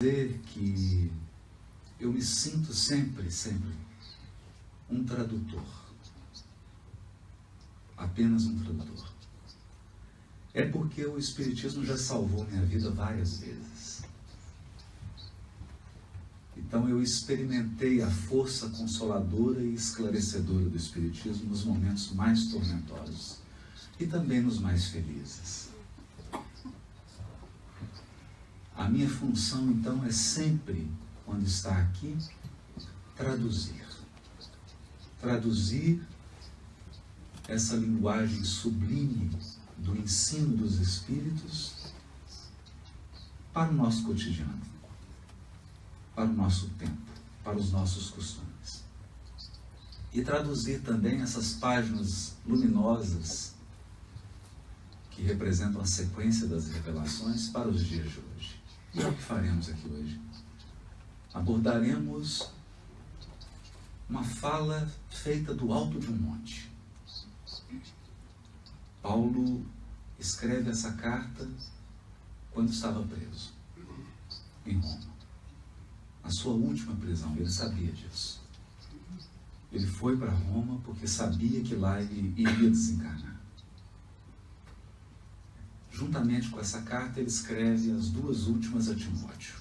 dizer que eu me sinto sempre um tradutor. Apenas um tradutor. É porque o Espiritismo já salvou minha vida várias vezes. Então eu experimentei a força consoladora e esclarecedora do Espiritismo nos momentos mais tormentosos e também nos mais felizes. A minha função, então, é sempre, quando está aqui, traduzir. Traduzir essa linguagem sublime do ensino dos Espíritos para o nosso cotidiano, para o nosso tempo, para os nossos costumes. E traduzir também essas páginas luminosas que representam a sequência das revelações para os dias de hoje. E é o que faremos aqui hoje. Abordaremos uma fala feita do alto de um monte. Paulo escreve essa carta quando estava preso em Roma. A sua última prisão, ele sabia disso. Ele foi para Roma porque sabia que lá ele iria desencarnar. Juntamente com essa carta, ele escreve as duas últimas a Timóteo.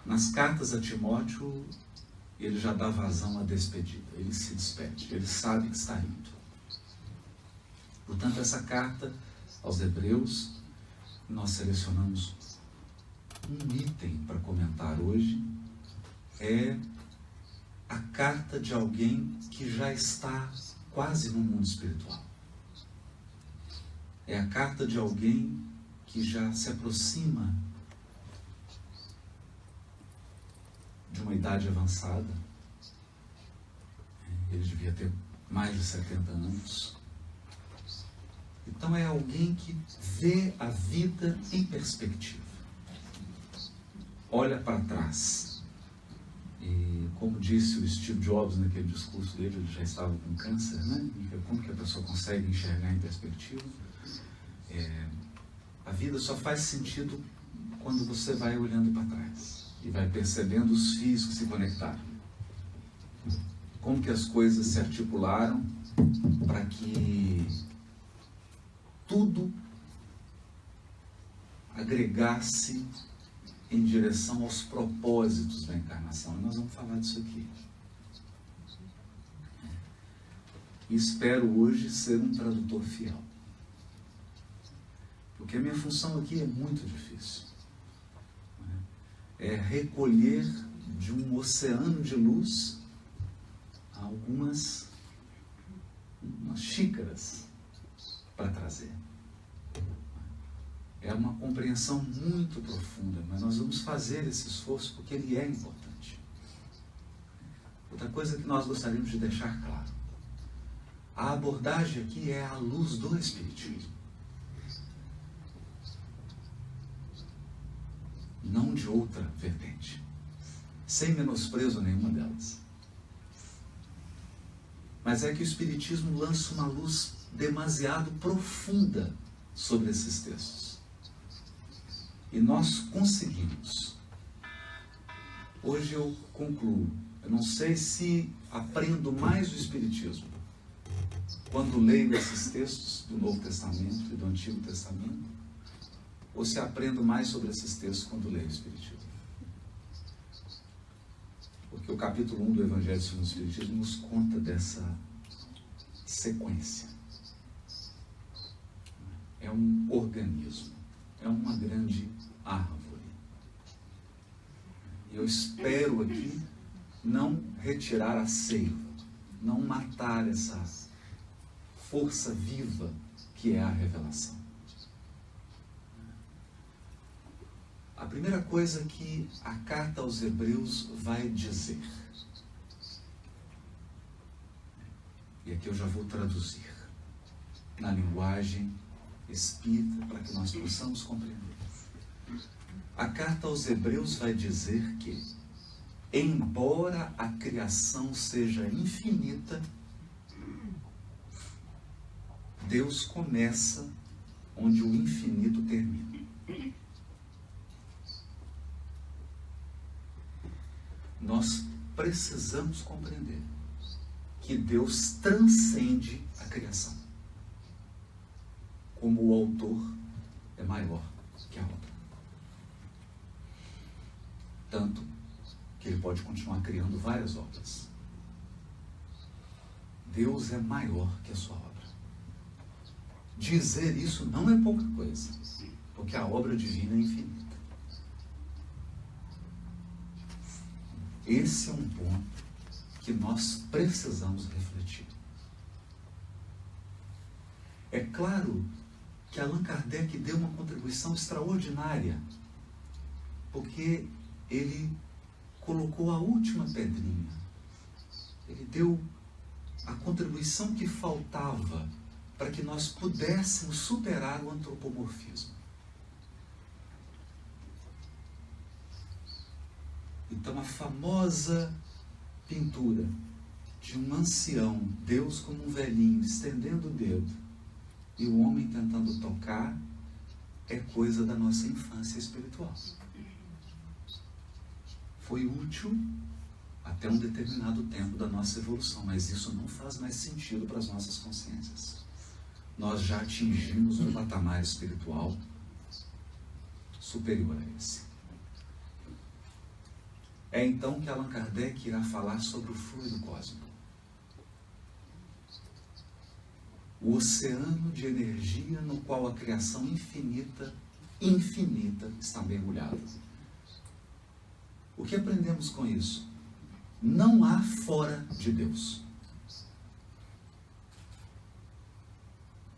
Nas cartas a Timóteo, ele já dá vazão à despedida. Ele se despede, ele sabe que está indo. Portanto, essa carta aos Hebreus, nós selecionamos um item para comentar hoje. É a carta de alguém que já está quase no mundo espiritual. É a carta de alguém que já se aproxima de uma idade avançada. Ele devia ter mais de 70 anos. Então é alguém que vê a vida em perspectiva. Olha para trás. E como disse o Steve Jobs naquele discurso dele, ele já estava com câncer, né? E como que a pessoa consegue enxergar em perspectiva? A vida só faz sentido quando você vai olhando para trás e vai percebendo os fios que se conectaram. Como que as coisas se articularam para que tudo agregasse em direção aos propósitos da encarnação. E nós vamos falar disso aqui. E espero hoje ser um tradutor fiel. Porque a minha função aqui é muito difícil. É recolher de um oceano de luz algumas xícaras para trazer. É uma compreensão muito profunda, mas nós vamos fazer esse esforço porque ele é importante. Outra coisa que nós gostaríamos de deixar claro: a abordagem aqui é à luz do Espiritismo, não de outra vertente, sem menosprezo nenhuma delas. Mas é que o Espiritismo lança uma luz demasiado profunda sobre esses textos. E nós conseguimos. Hoje eu concluo. Eu não sei se aprendo mais o Espiritismo quando leio esses textos do Novo Testamento e do Antigo Testamento, ou se aprendo mais sobre esses textos quando leio o Espiritismo. Porque o capítulo 1 do Evangelho segundo o Espiritismo nos conta dessa sequência. É um organismo, é uma grande árvore. Eu espero aqui não retirar a seiva, não matar essa força viva que é a revelação. A primeira coisa que a carta aos Hebreus vai dizer, e aqui eu já vou traduzir na linguagem espírita para que nós possamos compreender. A carta aos Hebreus vai dizer que, embora a criação seja infinita, Deus começa onde o infinito termina. nós precisamos compreender que Deus transcende a criação. Como o autor é maior que a obra. Tanto que ele pode continuar criando várias obras. Deus é maior que a sua obra. Dizer isso não é pouca coisa, porque a obra divina é infinita. Esse é um ponto que nós precisamos refletir. É claro que Allan Kardec deu uma contribuição extraordinária, porque ele colocou a última pedrinha. Ele deu a contribuição que faltava para que nós pudéssemos superar o antropomorfismo. Então, a famosa pintura de um ancião, Deus como um velhinho, estendendo o dedo, e o homem tentando tocar, é coisa da nossa infância espiritual. Foi útil até um determinado tempo da nossa evolução, mas isso não faz mais sentido para as nossas consciências. Nós já atingimos um patamar espiritual superior a esse. É então que Allan Kardec irá falar sobre o fluido cósmico. O oceano de energia no qual a criação infinita está mergulhada. O que aprendemos com isso? Não há fora de Deus.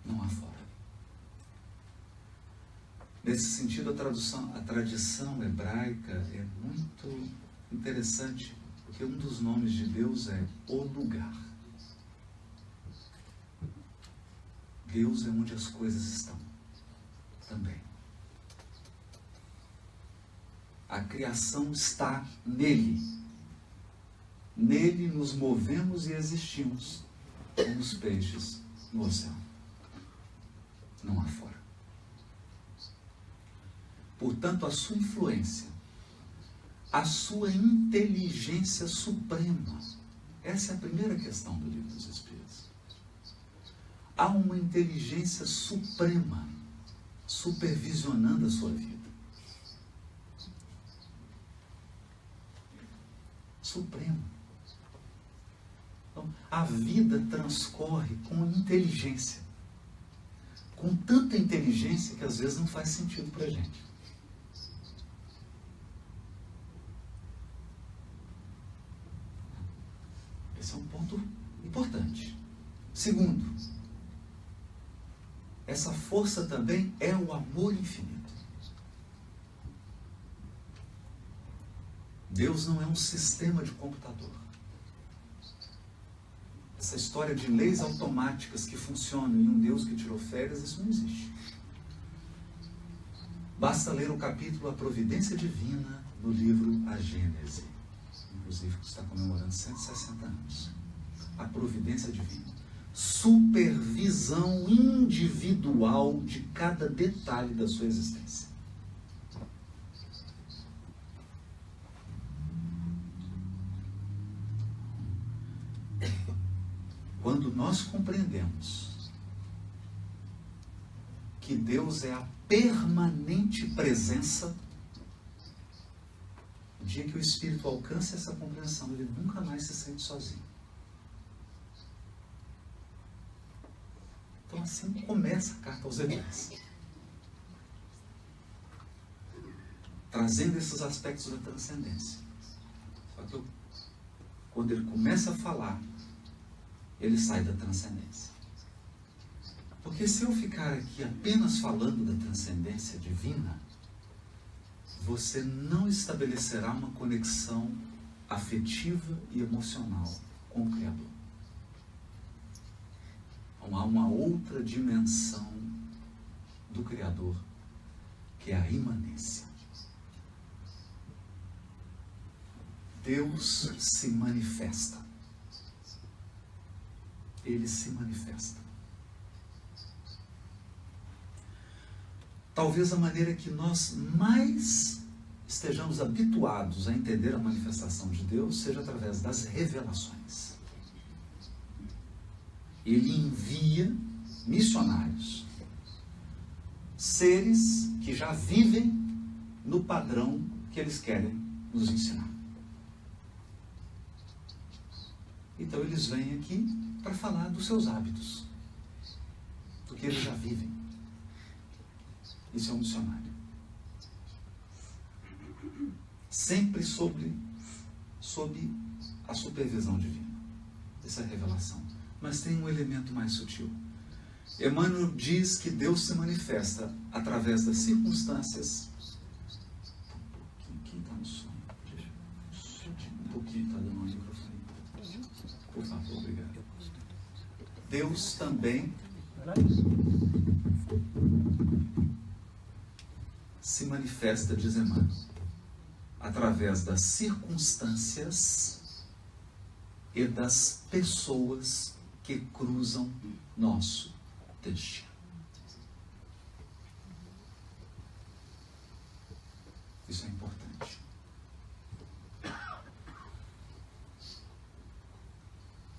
Não há fora. Nesse sentido, a tradição hebraica é muito interessante, porque um dos nomes de Deus é o lugar. Deus é onde as coisas estão, também. A criação está nele. Nele nos movemos e existimos, como os peixes no oceano. Não há fora. Portanto, a sua influência, a sua inteligência suprema, essa é a primeira questão do Livro dos Espíritos. Há uma inteligência suprema supervisionando a sua vida. Suprema. Então, a vida transcorre com inteligência. Com tanta inteligência que às vezes não faz sentido para a gente. Esse é um ponto importante. Segundo, essa força também é o amor infinito. Deus não é um sistema de computador. Essa história de leis automáticas que funcionam em um Deus que tirou férias, isso não existe. Basta ler o capítulo A Providência Divina no livro A Gênese, inclusive que está comemorando 160 anos. A Providência Divina. Supervisão individual de cada detalhe da sua existência. Quando nós compreendemos que Deus é a permanente presença, no dia que o Espírito alcança essa compreensão, ele nunca mais se sente sozinho. Então assim começa a carta aos Hebreus, trazendo esses aspectos da transcendência. Só que quando ele começa a falar, ele sai da transcendência. Porque se eu ficar aqui apenas falando da transcendência divina, você não estabelecerá uma conexão afetiva e emocional com o Criador. Então, há uma outra dimensão do Criador, que é a imanência. Deus se manifesta. Ele se manifesta. Talvez a maneira que nós mais estejamos habituados a entender a manifestação de Deus seja através das revelações. Ele envia missionários, seres que já vivem no padrão que eles querem nos ensinar. Então eles vêm aqui para falar dos seus hábitos, do que eles já vivem. Isso é um missionário. Sempre sob a supervisão divina. Essa é a revelação. Mas tem um elemento mais sutil. Emmanuel diz que Deus se manifesta através das circunstâncias. Quem está no sonho? Um pouquinho está dando um microfone. Por favor, obrigado. Deus também se manifesta, diz Emmanuel, através das circunstâncias e das pessoas que cruzam nosso destino. Isso é importante.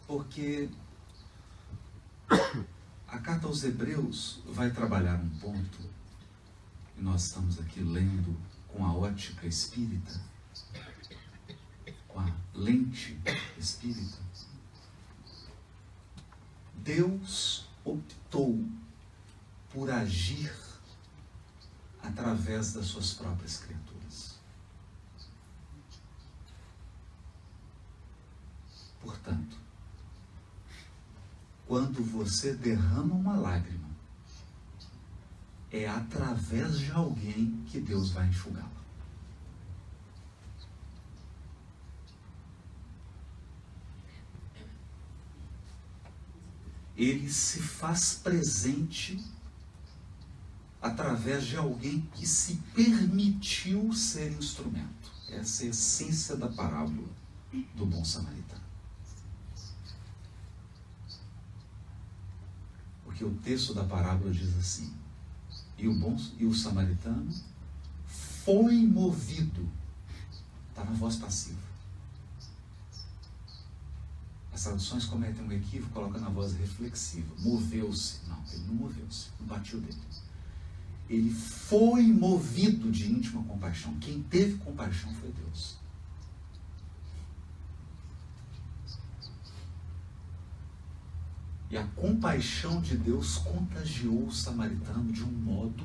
Porque a carta aos Hebreus vai trabalhar um ponto, e nós estamos aqui lendo com a ótica espírita, com a lente espírita. Deus optou por agir através das suas próprias criaturas. Portanto, quando você derrama uma lágrima, é através de alguém que Deus vai enxugá-la. Ele se faz presente através de alguém que se permitiu ser instrumento. Essa é a essência da parábola do bom samaritano. Porque o texto da parábola diz assim: e o samaritano foi movido. Está na voz passiva. As traduções cometem um equívoco, colocam na voz reflexiva. Moveu-se. Não, ele não moveu-se. Não partiu dele. Ele foi movido de íntima compaixão. Quem teve compaixão foi Deus. E a compaixão de Deus contagiou o samaritano de um modo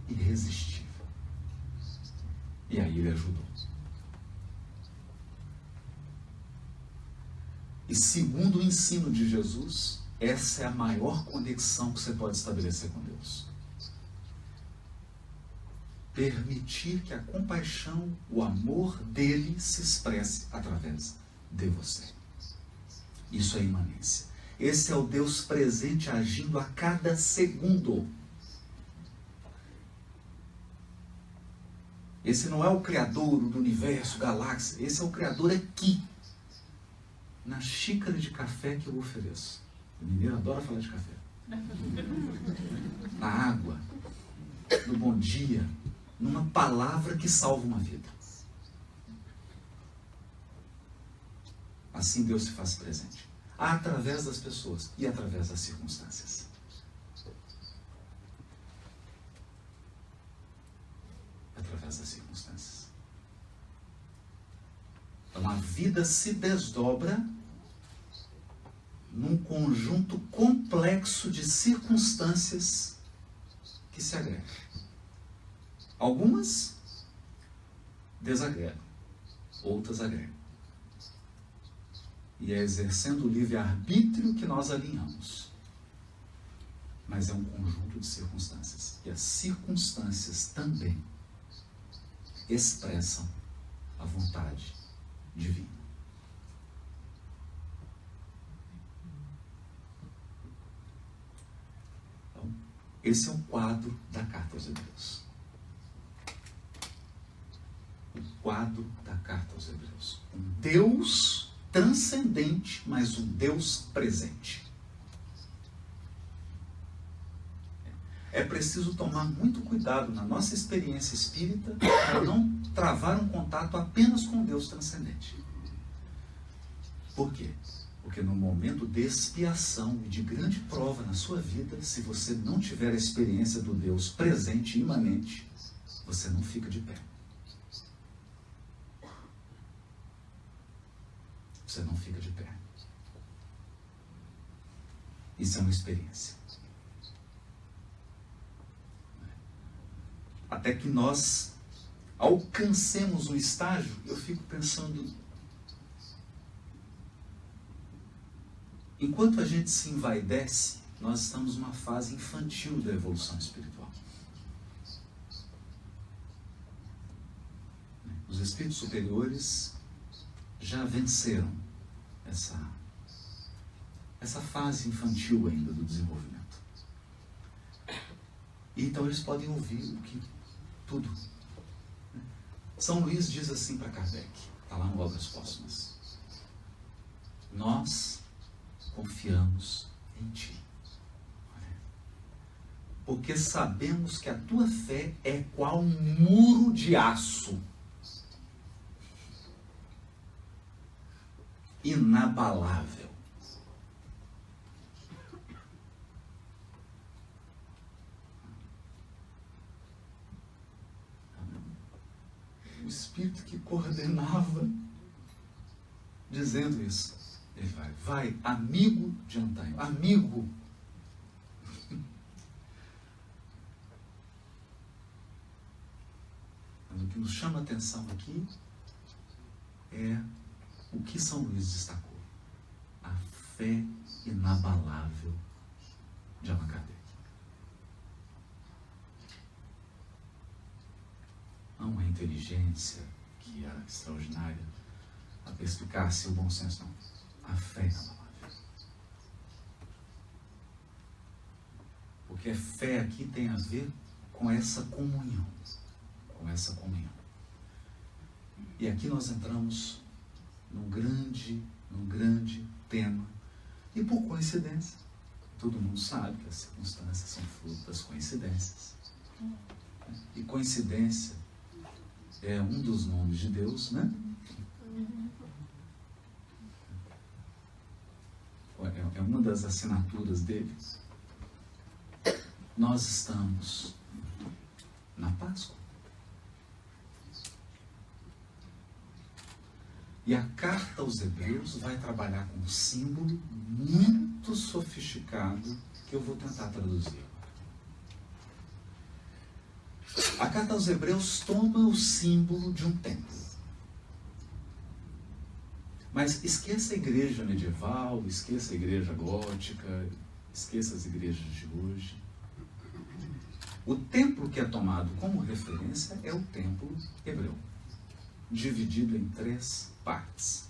irresistível. E aí ele ajudou. E segundo o ensino de Jesus, essa é a maior conexão que você pode estabelecer com Deus. Permitir que a compaixão, o amor dele se expresse através de você. Isso é imanência. Esse é o Deus presente agindo a cada segundo. Esse não é o Criador do universo, galáxia. Esse é o Criador aqui. Na xícara de café que eu ofereço. O mineiro adora falar de café. Na água. No bom dia. Numa palavra que salva uma vida. Assim Deus se faz presente. Através das pessoas e através das circunstâncias. Através das circunstâncias. Então a vida se desdobra num conjunto complexo de circunstâncias que se agregam. Algumas desagregam, outras agregam. E é exercendo o livre-arbítrio que nós alinhamos. Mas é um conjunto de circunstâncias. E as circunstâncias também expressam a vontade divina. Então, esse é o quadro da Carta aos Hebreus. O quadro da Carta aos Hebreus. Um Deus transcendente, mas um Deus presente. é preciso tomar muito cuidado na nossa experiência espírita para não travar um contato apenas com Deus transcendente. Por quê? Porque no momento de expiação e de grande prova na sua vida, se você não tiver a experiência do Deus presente, imanente, você não fica de pé. Você não fica de pé. Isso é uma experiência. Até que nós alcancemos um estágio, eu fico pensando, enquanto a gente se envaidece, nós estamos numa fase infantil da evolução espiritual. Os espíritos superiores já venceram essa fase infantil ainda do desenvolvimento. E então eles podem ouvir tudo. São Luís diz assim para Kardec, está lá no Obras Póstumas: nós confiamos em ti, porque sabemos que a tua fé é qual um muro de aço, inabalável. O Espírito que coordenava, dizendo isso. Ele vai, amigo de antanho, amigo. Mas o que nos chama a atenção aqui é o que São Luís destacou: a fé inabalável de Allan Kardec. Não a inteligência, que é extraordinária, a perspicácia e o bom senso, não. A fé inabalável. Porque a fé aqui tem a ver com essa comunhão. Com essa comunhão. E aqui nós entramos num grande tema. E por coincidência, todo mundo sabe que as circunstâncias são fruto das coincidências. E coincidência é um dos nomes de Deus, né? É uma das assinaturas dele. Nós estamos na Páscoa. E a carta aos Hebreus vai trabalhar com um símbolo muito sofisticado que eu vou tentar traduzir. A carta aos Hebreus toma o símbolo de um templo. Mas esqueça a igreja medieval, esqueça a igreja gótica, esqueça as igrejas de hoje. O templo que é tomado como referência é o templo hebreu, dividido em 3 partes.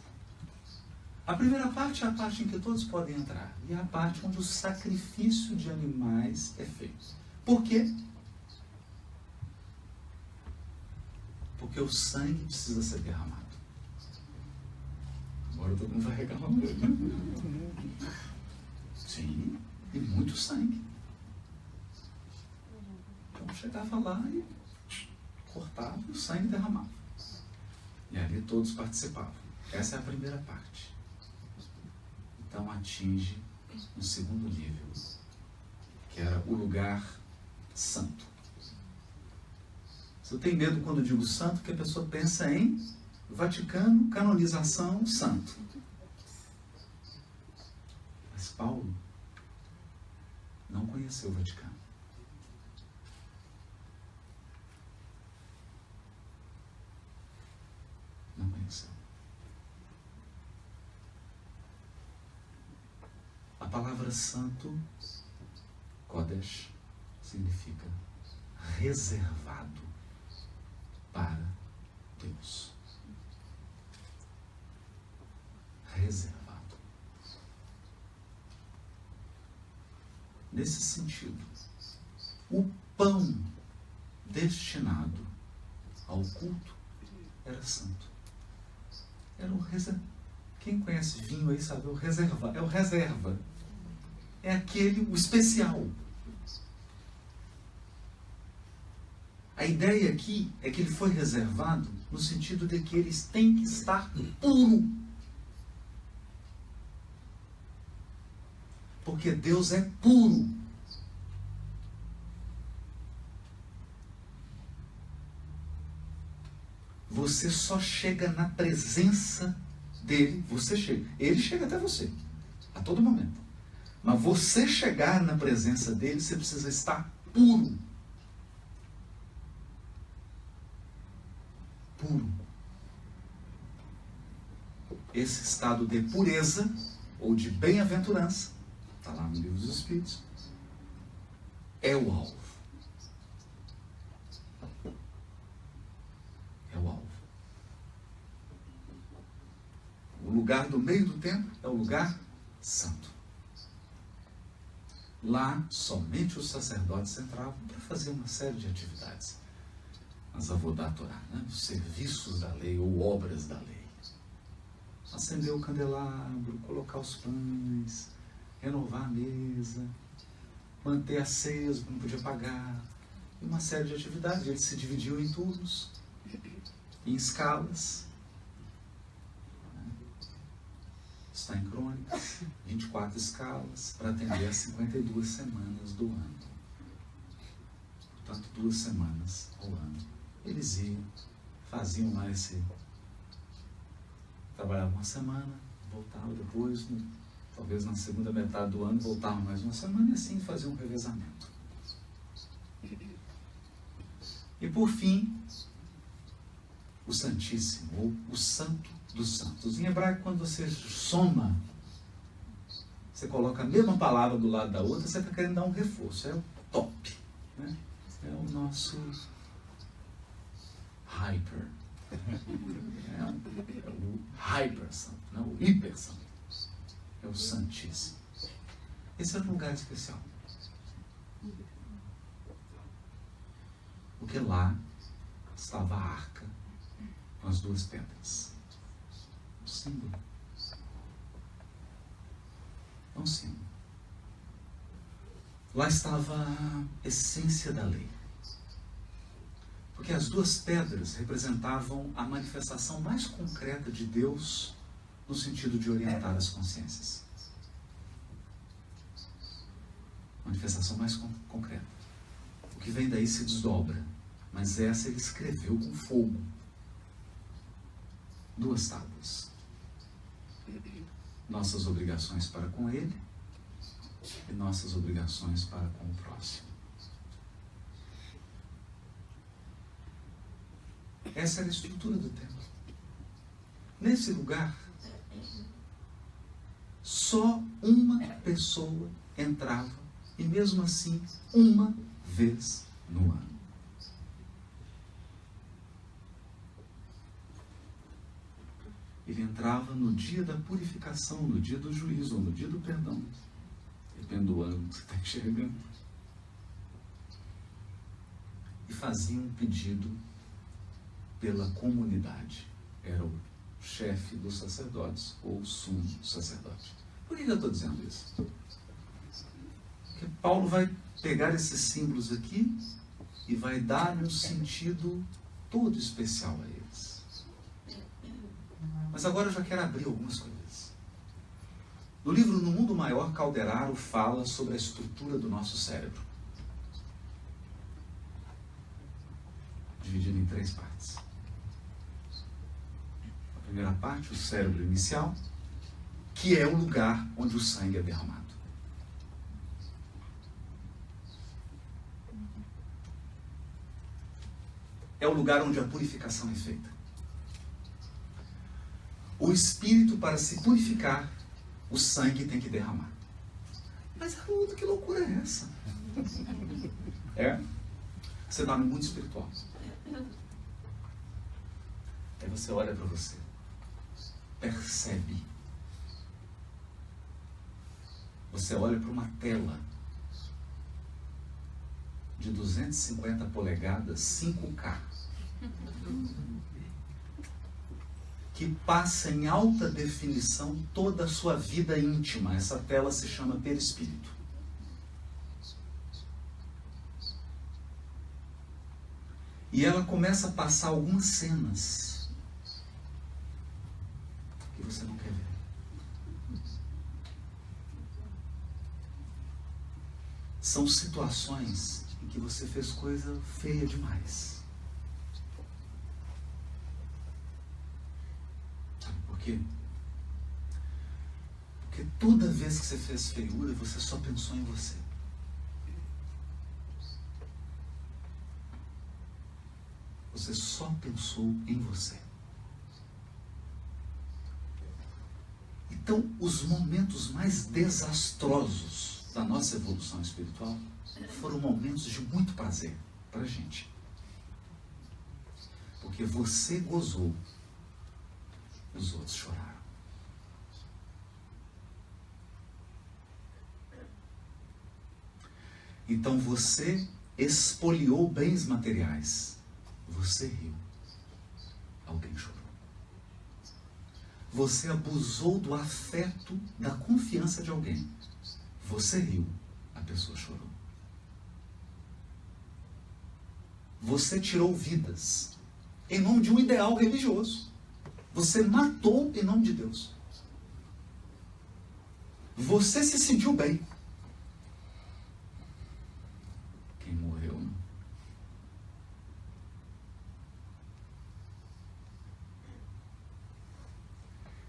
A primeira parte é a parte em que todos podem entrar, e é a parte onde o sacrifício de animais é feito. Por quê? Porque o sangue precisa ser derramado. Agora todo mundo vai reclamar. Sim, e muito sangue. Então chegava lá e cortava e o sangue derramava. E ali todos participavam. Essa é a primeira parte. Então atinge um segundo nível, que era o lugar santo. Eu tenho medo quando eu digo santo, que a pessoa pensa em Vaticano, canonização, santo. Mas Paulo não conheceu o Vaticano. Não conheceu. A palavra santo, Kodesh, significa reservado para Deus. Reservado. Nesse sentido, o pão destinado ao culto era santo. Era o reserva. Quem conhece vinho aí sabe, é o reserva. É o reserva. É aquele, o especial. A ideia aqui é que ele foi reservado no sentido de que eles têm que estar puro. Porque Deus é puro. Você só chega na presença dele, ele chega até você, a todo momento. Mas você chegar na presença dele, você precisa estar puro. Puro. Esse estado de pureza, ou de bem-aventurança, está lá no Livro dos Espíritos, é o alvo. É o alvo. O lugar do meio do templo é o lugar santo. Lá, somente os sacerdotes entravam para fazer uma série de atividades. As Avodat Torah, os serviços da lei ou obras da lei. Acender o candelabro, colocar os pães, renovar a mesa, manter aceso, não podia apagar. E uma série de atividades. Eles se dividiam em turnos, em escalas. Está em Crônicas, 24 escalas para atender as 52 semanas do ano. Portanto, 2 semanas ao ano. Eles iam, faziam lá trabalhavam uma semana, voltavam depois, talvez na segunda metade do ano, voltavam mais uma semana e assim faziam um revezamento. E por fim, o Santíssimo, ou o Santo dos Santos. Em hebraico, quando você soma, você coloca a mesma palavra do lado da outra, você está querendo dar um reforço. É o top. Né? É o nosso hyper. É o hyper santo, não, o hiper santo. É o Santíssimo. Esse é um lugar especial. Porque lá estava a arca com as 2 pedras. Um símbolo. É um símbolo. Lá estava a essência da lei. Porque as 2 pedras representavam a manifestação mais concreta de Deus no sentido de orientar as consciências. Manifestação mais concreta. O que vem daí se desdobra. Mas essa ele escreveu com fogo. 2 tábuas. Nossas obrigações para com ele e nossas obrigações para com o próximo. Essa era a estrutura do templo. Nesse lugar, só uma pessoa entrava, e mesmo assim, uma vez no ano. Ele entrava no dia da purificação, no dia do juízo, ou no dia do perdão. Depende do ângulo que você está enxergando. E fazia um pedido pela comunidade. Era o chefe dos sacerdotes, ou o sumo sacerdote. Por que eu estou dizendo isso? Porque Paulo vai pegar esses símbolos aqui e vai dar um sentido todo especial a eles. Mas agora eu já quero abrir algumas coisas. No livro No Mundo Maior, Calderaro fala sobre a estrutura do nosso cérebro. Dividido em 3 partes. A primeira parte, o cérebro inicial, que é o lugar onde o sangue é derramado. É o lugar onde a purificação é feita. O espírito, para se purificar, o sangue tem que derramar. Mas Haroldo, que loucura é essa? Você está no mundo espiritual. Aí você olha para você, percebe. Você olha para uma tela de 250 polegadas, 5K, que passa em alta definição toda a sua vida íntima. Essa tela se chama perispírito. E ela começa a passar algumas cenas que você não quer ver. São situações em que você fez coisa feia demais. Sabe por quê? Porque toda vez que você fez feiura, você só pensou em você. Você só pensou em você. Então, os momentos mais desastrosos da nossa evolução espiritual foram momentos de muito prazer para a gente. Porque você gozou, os outros choraram. Então você expoliou bens materiais. Você riu. Alguém chorou. Você abusou do afeto, da confiança de alguém. Você riu. A pessoa chorou. Você tirou vidas em nome de um ideal religioso. Você matou em nome de Deus. Você se sentiu bem. Quem morreu, não?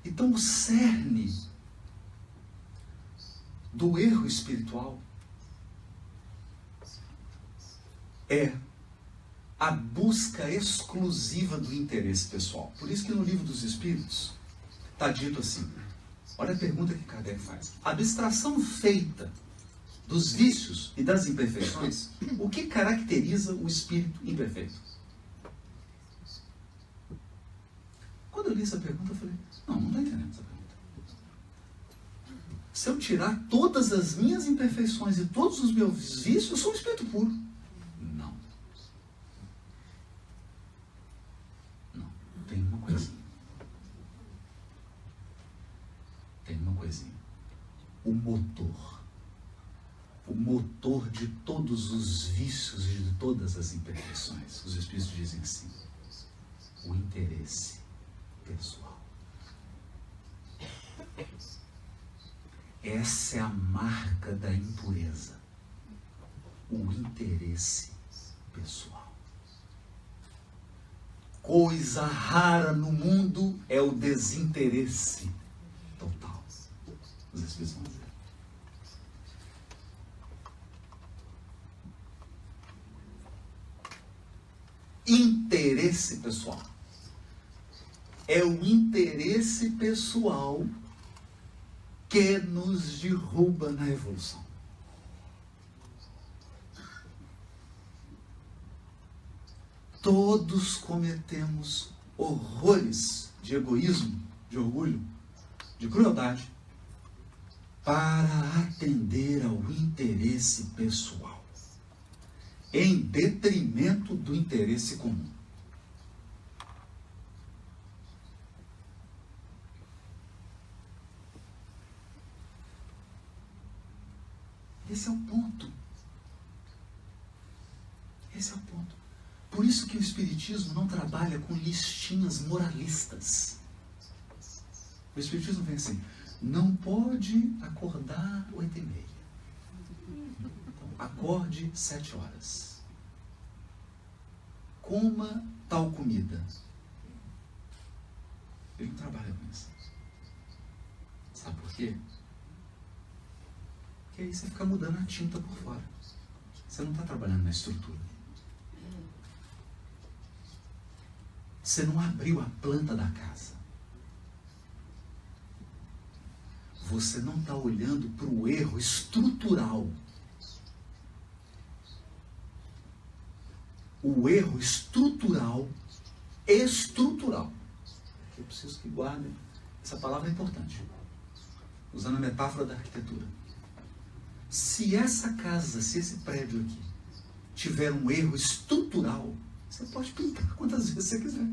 Então o cerne do erro espiritual é a busca exclusiva do interesse pessoal. Por isso que no Livro dos Espíritos está dito assim, olha a pergunta que Kardec faz. A abstração feita dos vícios e das imperfeições, o que caracteriza o espírito imperfeito? Quando eu li essa pergunta, eu falei, não estou entendendo essa pergunta. Se eu tirar todas as minhas imperfeições e todos os meus vícios, eu sou um espírito puro. Não. Não. Tem uma coisinha. Tem uma coisinha. O motor de todos os vícios e de todas as imperfeições. Os Espíritos dizem assim, o interesse pessoal. Essa é a marca da impureza. O interesse pessoal. Coisa rara no mundo é o desinteresse total. Os Espíritos vão dizer. Interesse pessoal. É o interesse pessoal que nos derruba na evolução. Todos cometemos horrores de egoísmo, de orgulho, de crueldade, para atender ao interesse pessoal, em detrimento do interesse comum. Esse é o ponto. Esse é o ponto. Por isso que o Espiritismo não trabalha com listinhas moralistas. O Espiritismo vem assim, não pode acordar 8h30. Então, acorde 7h. Coma tal comida. Ele não trabalha com isso. Sabe por quê? Porque aí você fica mudando a tinta por fora. Você não está trabalhando na estrutura. Você não abriu a planta da casa. Você não está olhando para o erro estrutural. O erro estrutural. Eu preciso que guardem. Essa palavra é importante. Usando a metáfora da arquitetura. Se essa casa, se esse prédio aqui, tiver um erro estrutural, você pode pintar quantas vezes você quiser.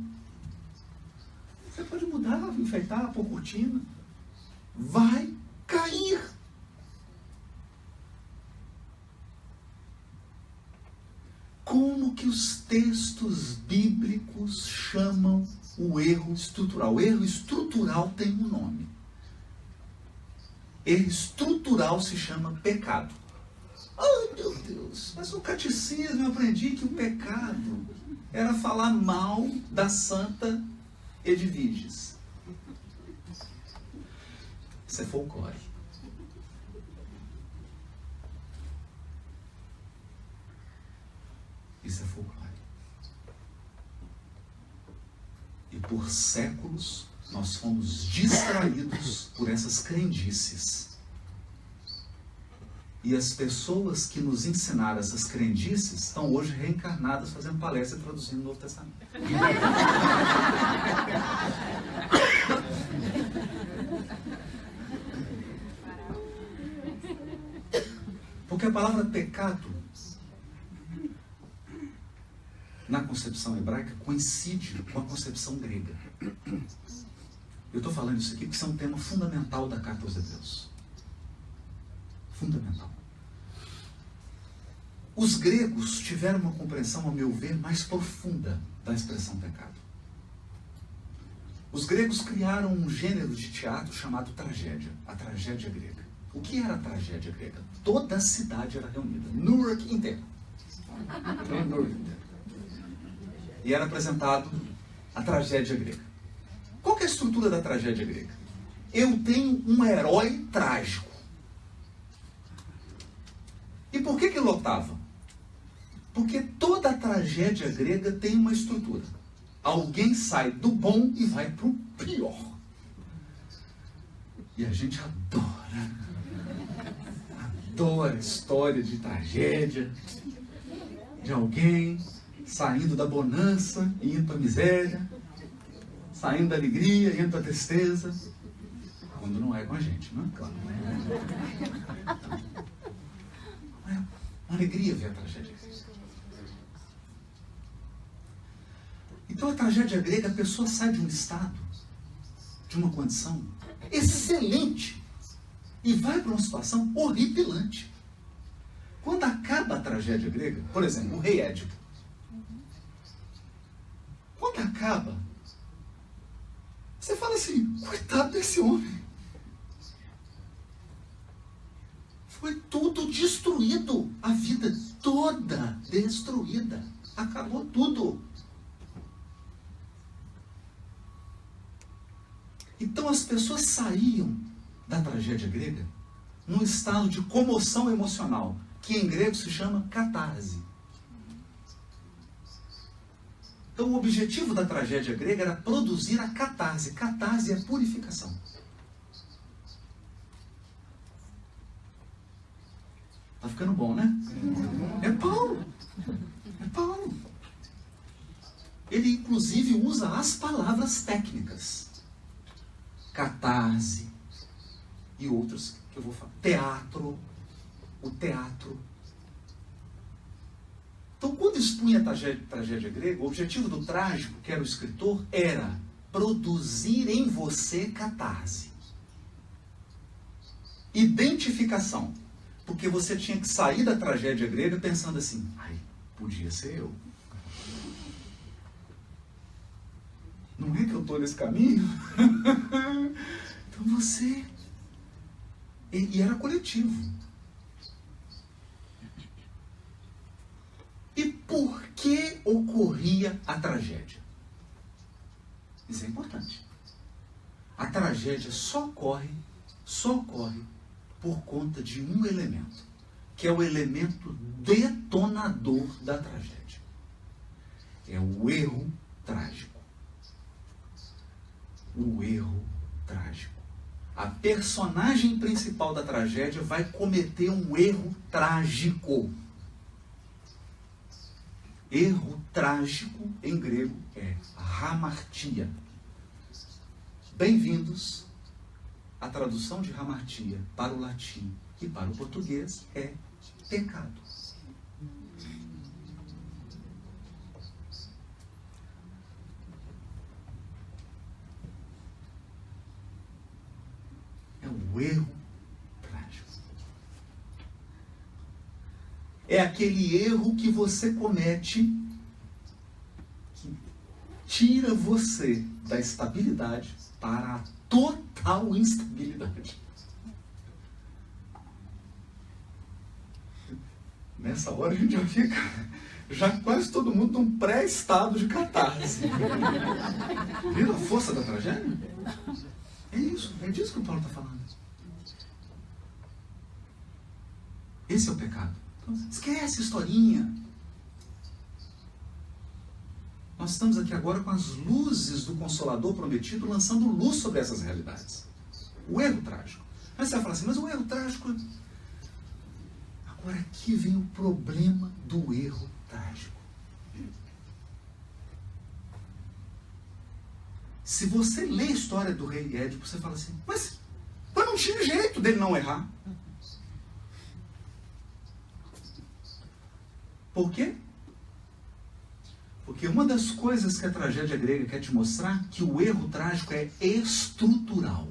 Você pode mudar, enfeitar, pôr cortina. Vai cair. Como que o os textos bíblicos chamam o erro estrutural? O erro estrutural tem um nome. Erro estrutural se chama pecado. Ai, meu Deus, mas no catecismo eu aprendi que o pecado era falar mal da Santa Edviges. Isso é folclore. Isso é folclore. E por séculos nós fomos distraídos por essas crendices. E as pessoas que nos ensinaram essas crendices estão hoje reencarnadas fazendo palestra e traduzindo o Novo Testamento. Porque a palavra pecado, na concepção hebraica, coincide com a concepção grega. Eu estou falando isso aqui porque isso é um tema fundamental da Carta aos Hebreus. Fundamental. Os gregos tiveram uma compreensão, ao meu ver, mais profunda da expressão pecado. Os gregos criaram um gênero de teatro chamado tragédia, a tragédia grega. O que era a tragédia grega? Toda a cidade era reunida, Nuremberg inteira. E era apresentado a tragédia grega. Qual que é a estrutura da tragédia grega? Eu tenho um herói trágico. E por que lotava? Porque toda a tragédia grega tem uma estrutura. Alguém sai do bom e vai para o pior. E a gente adora a história de tragédia, de alguém saindo da bonança e indo para a miséria, saindo da alegria e indo para a tristeza. Quando não é com a gente, não é? Claro. É uma alegria ver a tragédia grega. Então a tragédia grega, a pessoa sai de um estado, de uma condição excelente e vai para uma situação horripilante. Quando acaba a tragédia grega, por exemplo, o rei Édipo, quando acaba, você fala assim, coitado desse homem. Foi tudo destruído, a vida toda destruída, acabou tudo. Então as pessoas saíam da tragédia grega num estado de comoção emocional, que em grego se chama catarse. Então o objetivo da tragédia grega era produzir a catarse. Catarse é purificação. Tá ficando bom, né? É Paulo. É Paulo. Ele inclusive usa as palavras técnicas. Catarse e outras que eu vou falar. Teatro, o teatro. Então, quando expunha a tragédia grega, o objetivo do trágico, que era o escritor, era produzir em você catarse. Identificação. Porque você tinha que sair da tragédia grega pensando assim, ai, podia ser eu. Não é que eu estou nesse caminho? Então você... E era coletivo. E por que ocorria a tragédia? Isso é importante. A tragédia só ocorre por conta de um elemento, que é o elemento detonador da tragédia. É o erro trágico. O erro trágico. A personagem principal da tragédia vai cometer um erro trágico. Erro trágico, em grego, é hamartia. Bem-vindos à tradução de hamartia para o latim e para o português é pecado. É o erro trágico. É aquele erro que você comete tira você da estabilidade para a total instabilidade. Nessa hora a gente já fica, já quase todo mundo num pré-estado de catarse. Viram a força da tragédia? É isso, é disso que o Paulo está falando. Esse é o pecado. Então, esquece a historinha. Nós estamos aqui agora com as luzes do Consolador prometido, lançando luz sobre essas realidades. O erro trágico. Mas você vai falar assim, mas o erro trágico... Agora aqui vem o problema do erro trágico. Se você lê a história do rei Édipo, você fala assim, mas não tinha jeito dele não errar. Por quê? Porque uma das coisas que a tragédia grega quer te mostrar é que o erro trágico é estrutural.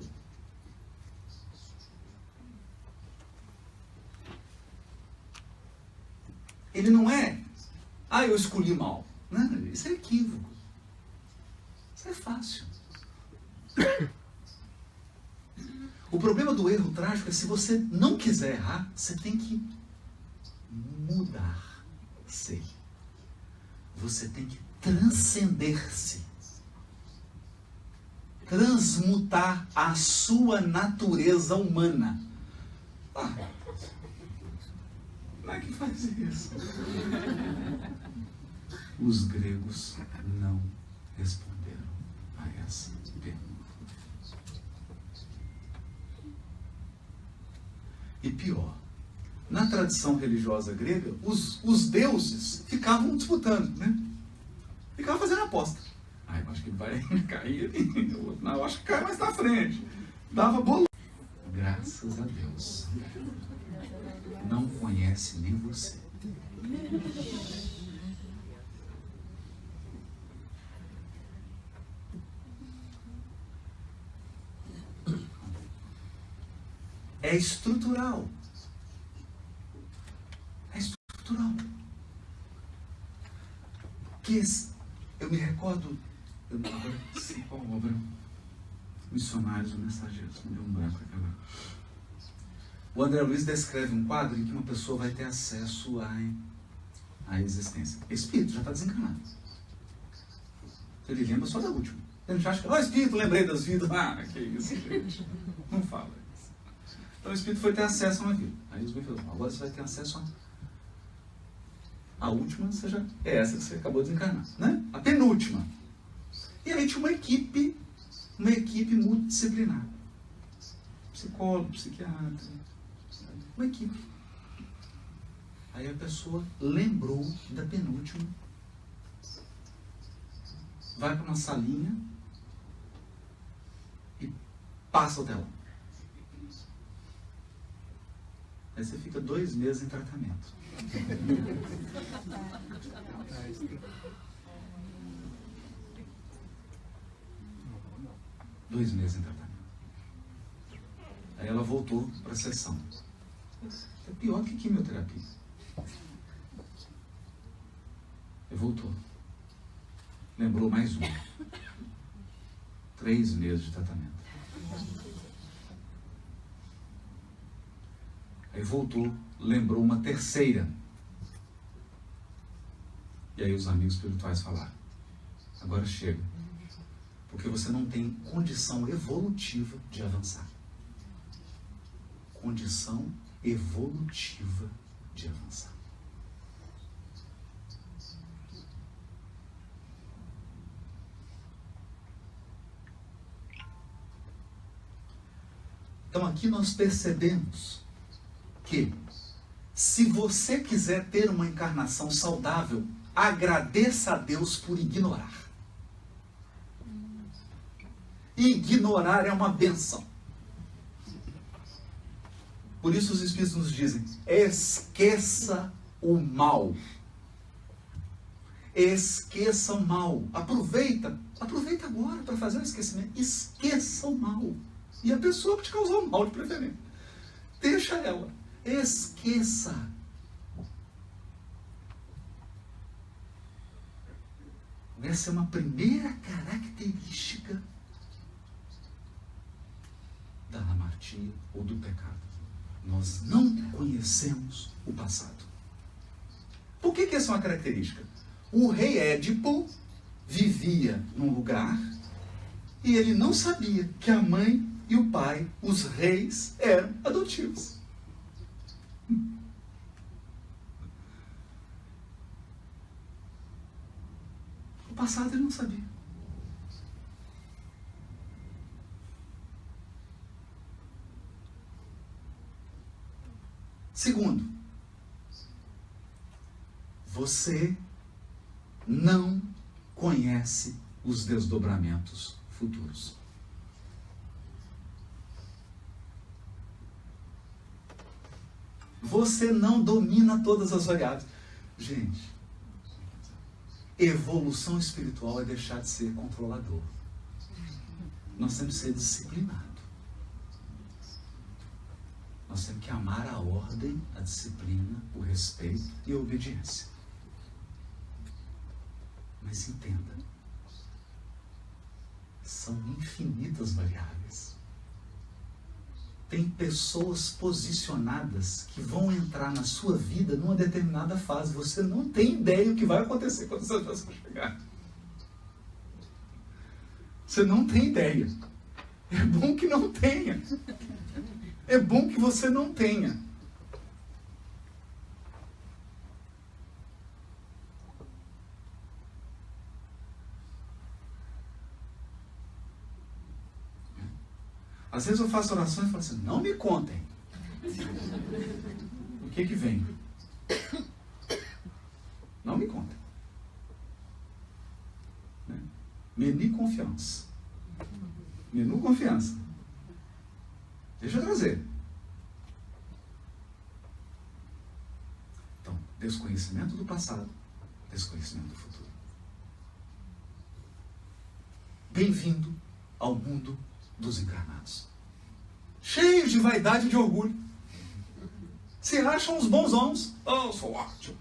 Ele não é, eu escolhi mal. Não, isso é equívoco. Isso é fácil. O problema do erro trágico é se você não quiser errar, você tem que mudar-se. Você tem que transcender-se. Transmutar a sua natureza humana. Como é que faz isso? Os gregos não responderam a essa pergunta. E pior, na tradição religiosa grega, os deuses ficavam disputando, né? Ficavam fazendo aposta. Eu acho que vai cair ali. Não, eu acho que cai mais na frente. Dava bolo. Graças a Deus. Não conhece nem você. É estrutural. É estrutural. Que eu me recordo, eu não sei qual obra, Missionários ou Mensageiros, me deu um branco aqui agora. O André Luiz descreve um quadro em que uma pessoa vai ter acesso à existência. Espírito, já está desencarnado. Ele lembra só da última. Ele já acha que, Espírito, lembrei das vidas. Que isso, gente. Não fala isso. Então o Espírito foi ter acesso a uma vida. Aí os Espíritos falaram, agora você vai ter acesso a última, é essa que você acabou de desencarnar, né? A penúltima. E aí tinha uma equipe multidisciplinar. Psicólogo, psiquiatra, uma equipe. Aí a pessoa lembrou da penúltima, vai para uma salinha e passa o telão. Aí você fica 2 meses em tratamento. 2 meses em tratamento. Aí ela voltou para a sessão. É pior que quimioterapia. E voltou. Lembrou mais um. 3 meses de tratamento. Aí voltou, lembrou uma terceira. E aí os amigos espirituais falaram, agora chega. Porque você não tem condição evolutiva de avançar. Condição evolutiva de avançar. Então aqui nós percebemos que se você quiser ter uma encarnação saudável, agradeça a Deus por ignorar. Ignorar é uma bênção. Por isso os Espíritos nos dizem, esqueça o mal. Esqueça o mal. Aproveita agora para fazer o esquecimento. Esqueça o mal. E a pessoa que te causou o mal, de preferência. Deixa ela. Esqueça. Essa é uma primeira característica da amartia ou do pecado. Nós não conhecemos o passado. Por que essa é uma característica? O rei Édipo vivia num lugar e ele não sabia que a mãe e o pai, os reis, eram adotivos. O passado ele não sabia. Segundo, você não conhece os desdobramentos futuros. Você não domina todas as variáveis. Gente, evolução espiritual é deixar de ser controlador. Nós temos que ser disciplinados. Nós temos que amar a ordem, a disciplina, o respeito e a obediência. Mas entenda, são infinitas variáveis. Tem pessoas posicionadas que vão entrar na sua vida numa determinada fase. Você não tem ideia o que vai acontecer quando essa pessoa chegar. Você não tem ideia. É bom que não tenha. É bom que você não tenha. Às vezes eu faço orações e falo assim, não me contem. O que vem? Não me contem. Menu confiança. Menu confiança. Deixa eu trazer. Então, desconhecimento do passado, desconhecimento do futuro. Bem-vindo ao mundo dos encarnados. Cheios de vaidade e de orgulho. Se acham os bonzões. Oh, sou ótimo.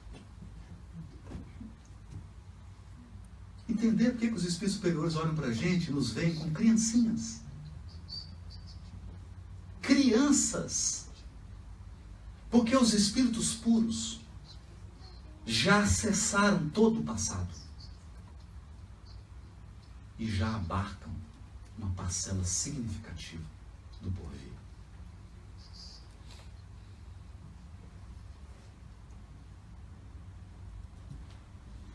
Entender por que os espíritos superiores olham para a gente e nos veem como criancinhas. Crianças. Porque os espíritos puros já acessaram todo o passado. E já abarcam uma parcela significativa do porvir.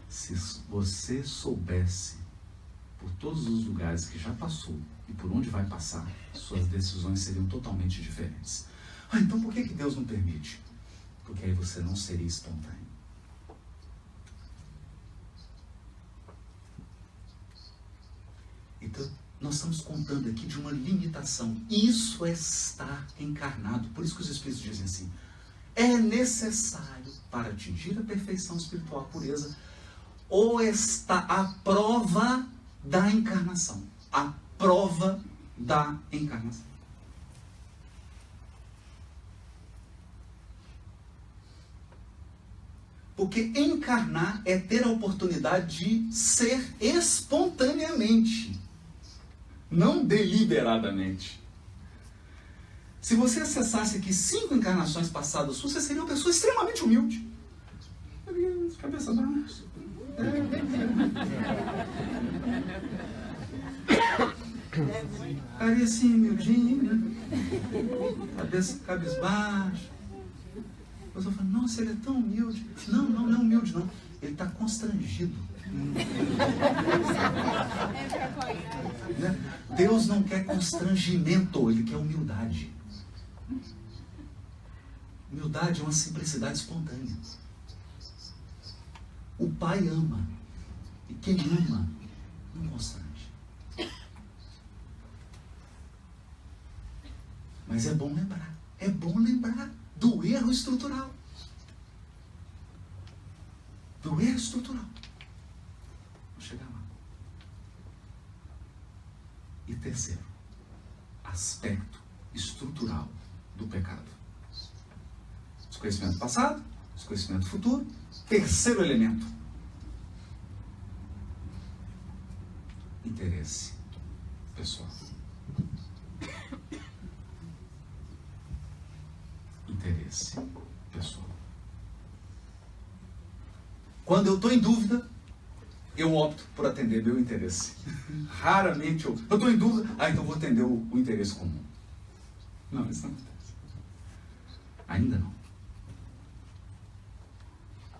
Se você soubesse por todos os lugares que já passou e por onde vai passar, suas decisões seriam totalmente diferentes. Ah, então por que Deus não permite? Porque aí você não seria espontâneo. Então, nós estamos contando aqui de uma limitação. Isso é estar encarnado. Por isso que os Espíritos dizem assim, é necessário para atingir a perfeição espiritual, a pureza, ou está a prova da encarnação. A prova da encarnação. Porque encarnar é ter a oportunidade de ser espontaneamente, não deliberadamente. Se você acessasse aqui 5 encarnações passadas suas, você seria uma pessoa extremamente humilde. Cabeça baixa. Ficaria assim, humildinho, cabeça cabisbaixa. Depois eu falo, nossa, ele é tão humilde. Não é humilde, não. Ele está constrangido. Deus não quer constrangimento, Ele quer humildade. Humildade é uma simplicidade espontânea. O Pai ama. E quem ama, não constrange. Mas é bom lembrar. É bom lembrar do erro estrutural. Do erro estrutural. Vou chegar lá. E terceiro, aspecto estrutural do pecado. Desconhecimento passado, desconhecimento futuro. Terceiro elemento. interesse pessoal. Interesse pessoal. Quando eu estou em dúvida, eu opto por atender meu interesse. Raramente eu estou em dúvida, então vou atender o interesse comum. Não, isso não acontece. Ainda não.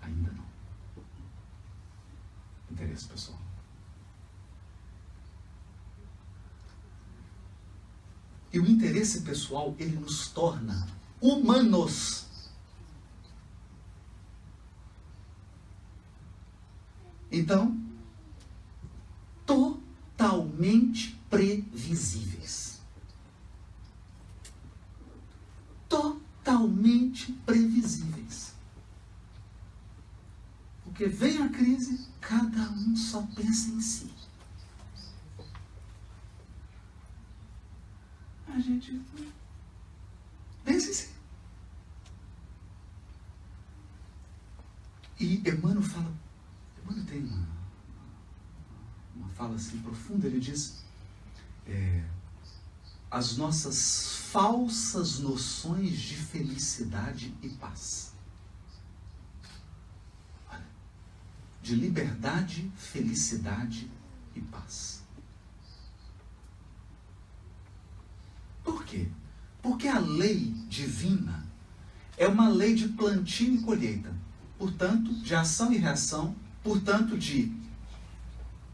Ainda não. Interesse pessoal. E o interesse pessoal, ele nos torna humanos. Então, totalmente previsíveis. Totalmente previsíveis. Porque vem a crise, cada um só pensa em si. A gente pensa em si. E Emmanuel tem uma fala assim profunda, ele diz, as nossas falsas noções de felicidade e paz. Olha, de liberdade, felicidade e paz. Por quê? Porque a lei divina é uma lei de plantio e colheita, portanto, de ação e reação, portanto, de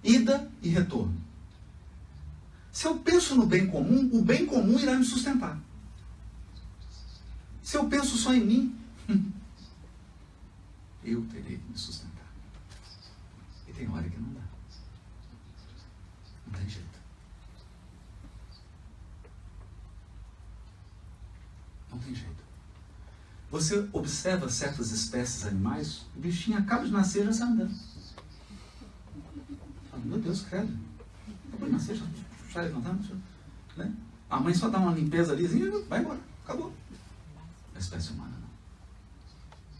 ida e retorno. Se eu penso no bem comum, o bem comum irá me sustentar. Se eu penso só em mim, eu terei que me sustentar. E tem hora que não dá. Não tem jeito. Não tem jeito. Você observa certas espécies animais, o bichinho acaba de nascer e já sai andando. Meu Deus, credo. Acabou de nascer, já sai levantando. Né? A mãe só dá uma limpeza ali e vai embora. Acabou. A espécie humana não.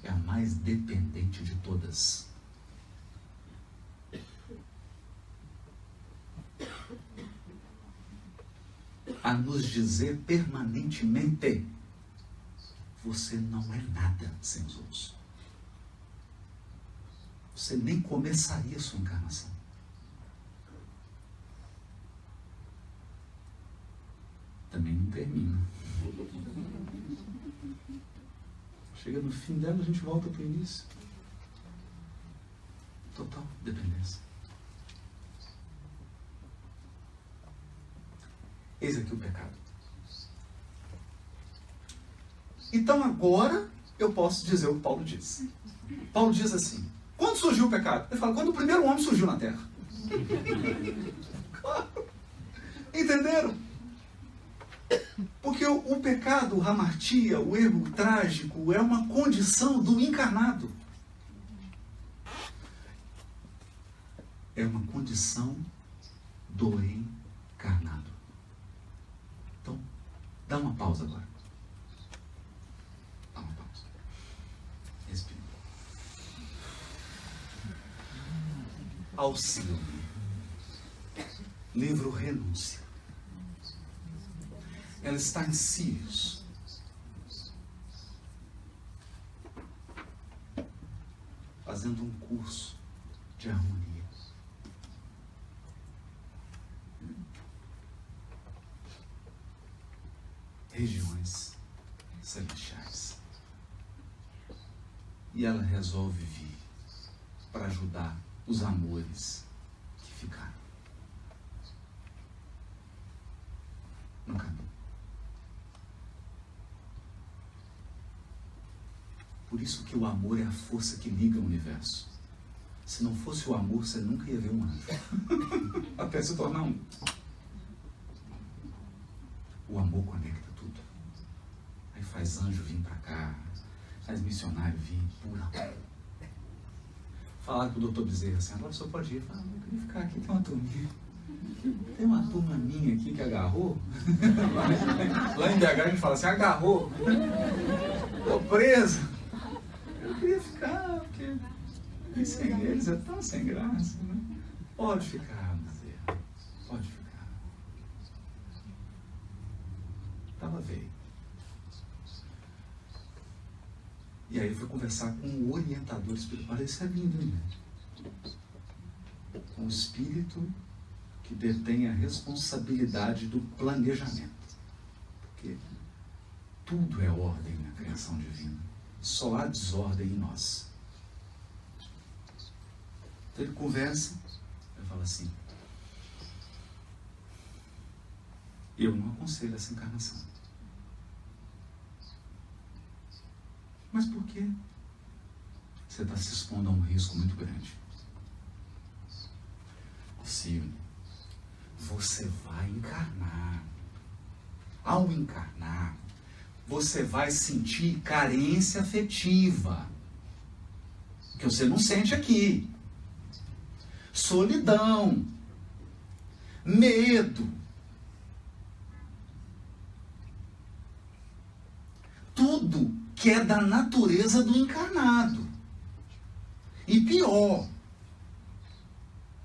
É a mais dependente de todas. A nos dizer permanentemente: você não é nada sem os outros. Você nem começaria a sua encarnação. Também não termina. Chega no fim dela, a gente volta para o início. Total dependência. Eis aqui o pecado. Então agora eu posso dizer o que Paulo diz. Paulo diz assim: quando surgiu o pecado? Ele fala, quando o primeiro homem surgiu na Terra. Claro. Entenderam? Porque o pecado, a hamartia, o erro trágico é uma condição do encarnado. É uma condição do encarnado. Então, dá uma pausa agora. Dá uma pausa. Respira. Alcíone. Livro Renúncia. Ela está em Sírios. Fazendo um curso de harmonia. Regiões celestiais. E ela resolve vir para ajudar os amores que ficaram no caminho. Por isso que o amor é a força que liga o universo. Se não fosse o amor, você nunca ia ver um anjo. Até se tornar um. O amor conecta tudo. Aí faz anjo vir para cá, faz missionário vir, por amor. Falaram com o doutor Bezerra assim, agora o senhor pode ir. Eu falei, eu queria ficar aqui, tem uma turminha. Tem uma turma minha aqui que agarrou. Lá em BH a gente fala assim, agarrou. Tô preso. Eu queria ficar, porque sem eles é tão sem graça, né? Pode ficar, Bezerra. E aí eu fui conversar com o orientador espiritual. Isso é lindo, hein? Com o espírito que detém a responsabilidade do planejamento. Porque tudo é ordem na criação divina. Só há desordem em nós. Então ele conversa, eu falo assim: eu não aconselho essa encarnação. Mas por quê? Você está se expondo a um risco muito grande. Alcione, você vai encarnar. Ao encarnar, você vai sentir carência afetiva, que você não sente aqui. Solidão, medo. Tudo que é da natureza do encarnado. E pior,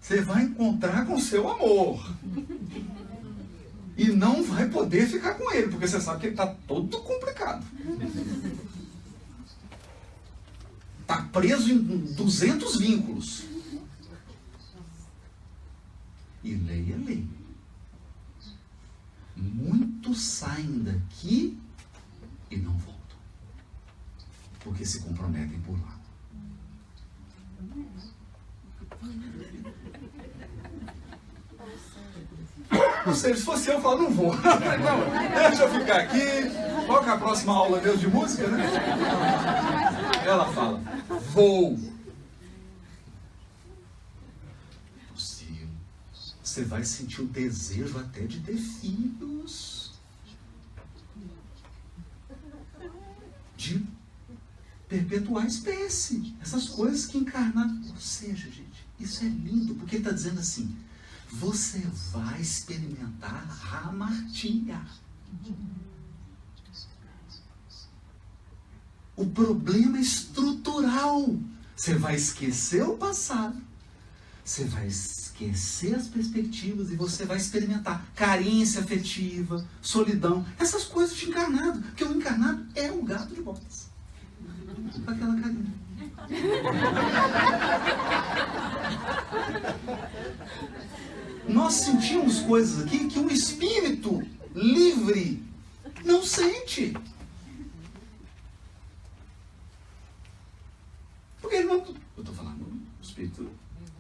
você vai encontrar com o seu amor. E não vai poder ficar com ele, porque você sabe que ele está todo complicado. Está preso em 200 vínculos. E leia, leia. Muitos saem daqui e não voltam. Porque se comprometem por lá. Não sei, se fosse eu falo, não vou. Não, deixa eu ficar aqui. Qual que é a próxima aula mesmo de música, né? Ela fala, vou. Possível. Você vai sentir o desejo até de ter filhos. De perpetuar a espécie. Essas coisas que encarnar. Ou seja, gente, isso é lindo, porque ele está dizendo assim: você vai experimentar hamartia. O problema é estrutural. Você vai esquecer o passado. Você vai esquecer as perspectivas e você vai experimentar carência afetiva, solidão, essas coisas de encarnado. Porque o encarnado é o gato de botas. Com aquela carinha. Nós sentimos coisas aqui que um espírito livre não sente. Porque ele não... Eu estou falando do espírito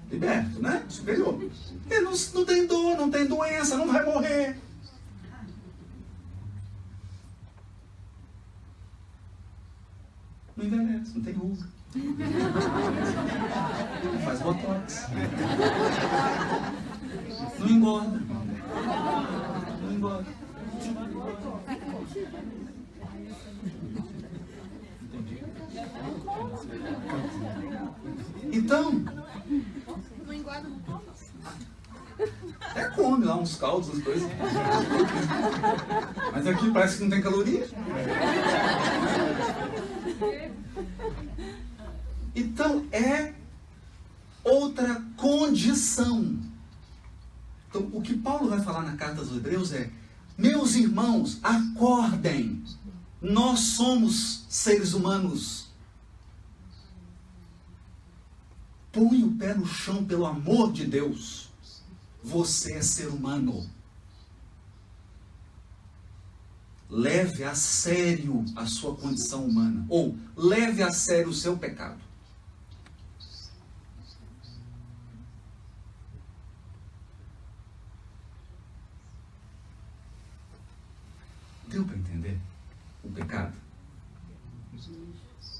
liberto, né? Superior. Ele não tem dor, não tem doença, não vai morrer. Não envelhece, não tem ruga. Não faz botox. Não engorda. Não engorda. Entendi. Então, não engorda, não come? até come lá uns caldos, as coisas. Mas aqui parece que não tem caloria. Então é outra condição. Então o que Paulo vai falar na carta aos Hebreus é: meus irmãos, acordem. Nós somos seres humanos. Põe o pé no chão, pelo amor de Deus. Você é ser humano. Leve a sério a sua condição humana. Ou leve a sério o seu pecado. Deu para entender o pecado?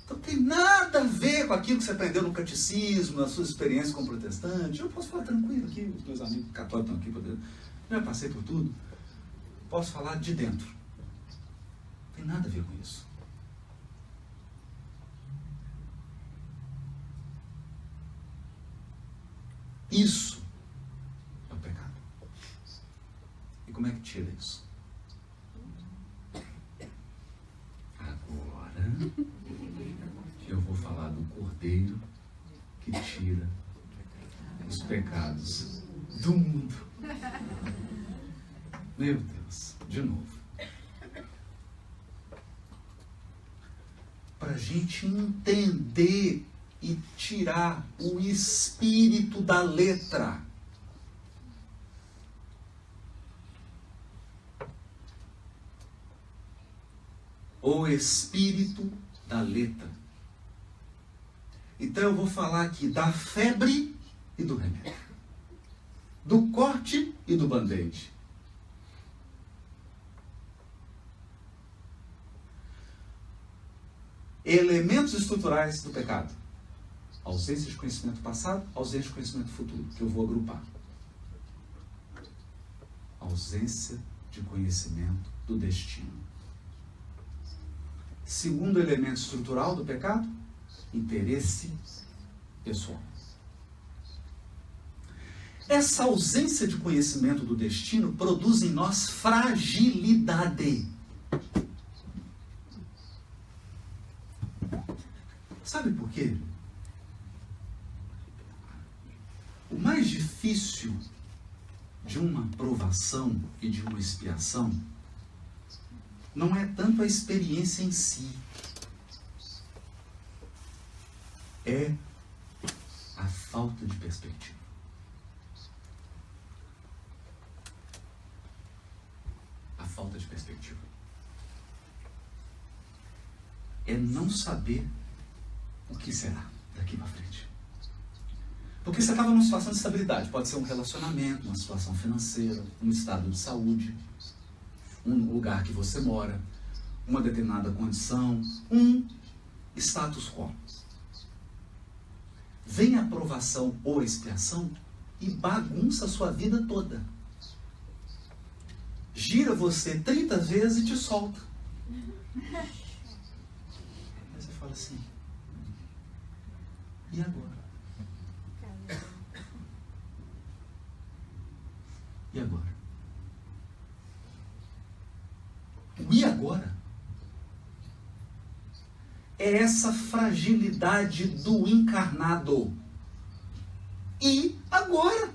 Então tem nada a ver com aquilo que você aprendeu no catecismo, na sua experiência como protestante. Eu posso falar tranquilo aqui, os meus amigos católicos estão aqui, já passei por tudo. Posso falar de dentro. Não tem nada a ver com isso. Isso é o pecado. E como é que tira isso? Agora eu vou falar do Cordeiro que tira os pecados do mundo. Meu Deus, de novo. Para a gente entender e tirar o espírito da letra. O espírito da letra. Então eu vou falar aqui da febre e do remédio, do corte e do band-aid. Elementos estruturais do pecado: ausência de conhecimento passado, ausência de conhecimento futuro, que eu vou agrupar. Ausência de conhecimento do destino. Segundo elemento estrutural do pecado: interesse pessoal. Essa ausência de conhecimento do destino produz em nós fragilidade. Sabe por quê? O mais difícil de uma provação e de uma expiação não é tanto a experiência em si, é a falta de perspectiva. A falta de perspectiva. É não saber o que será daqui para frente. Porque você estava numa situação de estabilidade. Pode ser um relacionamento, uma situação financeira, um estado de saúde, um lugar que você mora, uma determinada condição, um status quo. Vem a provação ou a expiação e bagunça a sua vida toda. Gira você 30 vezes e te solta. Aí você fala assim: e agora? E agora? O e agora é essa fragilidade do encarnado. E agora?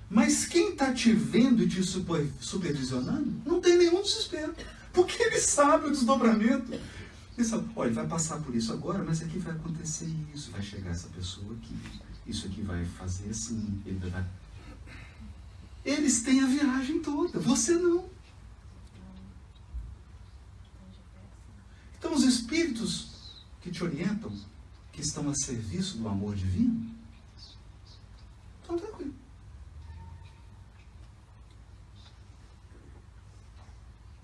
Mas quem está te vendo e te supervisionando não tem nenhum desespero. Porque ele sabe o desdobramento. Ele sabe: olha, ele vai passar por isso agora, mas aqui vai acontecer isso. Vai chegar essa pessoa aqui. Isso aqui vai fazer assim. Eles têm a viagem toda. Você não. Então os espíritos que te orientam, que estão a serviço do amor divino, estão tranquilos.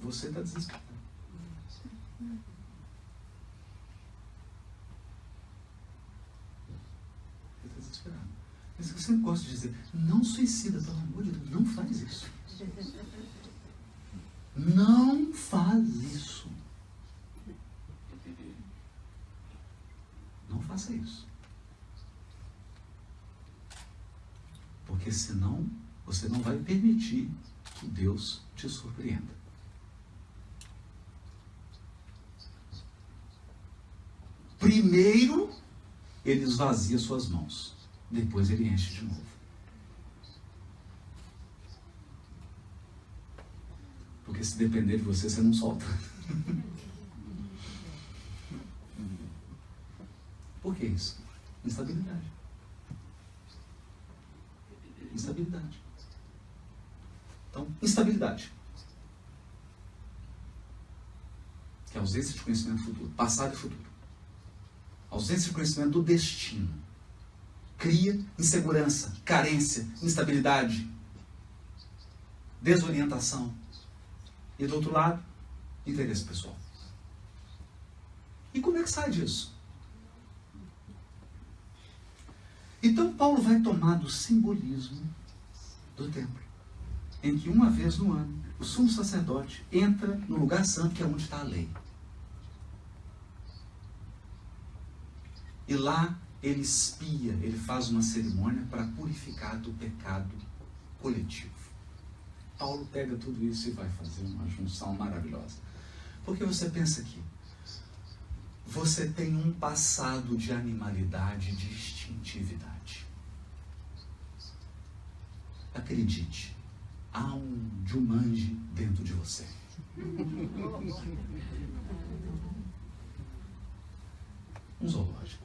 Você está desesperado. Você está desesperado. Mas eu sempre gosto de dizer: não suicida, pelo amor de Deus, não faz isso. Não faz isso. Não faça isso. Porque senão você não vai permitir que Deus te surpreenda. Primeiro, ele esvazia suas mãos. Depois ele enche de novo. Porque se depender de você, você não solta. Por que isso? Instabilidade. Instabilidade. Então, instabilidade. Que é a ausência de conhecimento futuro. Passado e futuro. Ausência de conhecimento do destino. Cria insegurança, carência, instabilidade, desorientação. E do outro lado, interesse pessoal. E como é que sai disso? Então Paulo vai tomar do simbolismo do templo, em que uma vez no ano o sumo sacerdote entra no lugar santo, que é onde está a lei. E lá ele expia, ele faz uma cerimônia para purificar do pecado coletivo. Paulo pega tudo isso e vai fazer uma junção maravilhosa. Porque você pensa aqui, você tem um passado de animalidade, de instintividade. Acredite, há um Jumanji dentro de você. Um zoológico.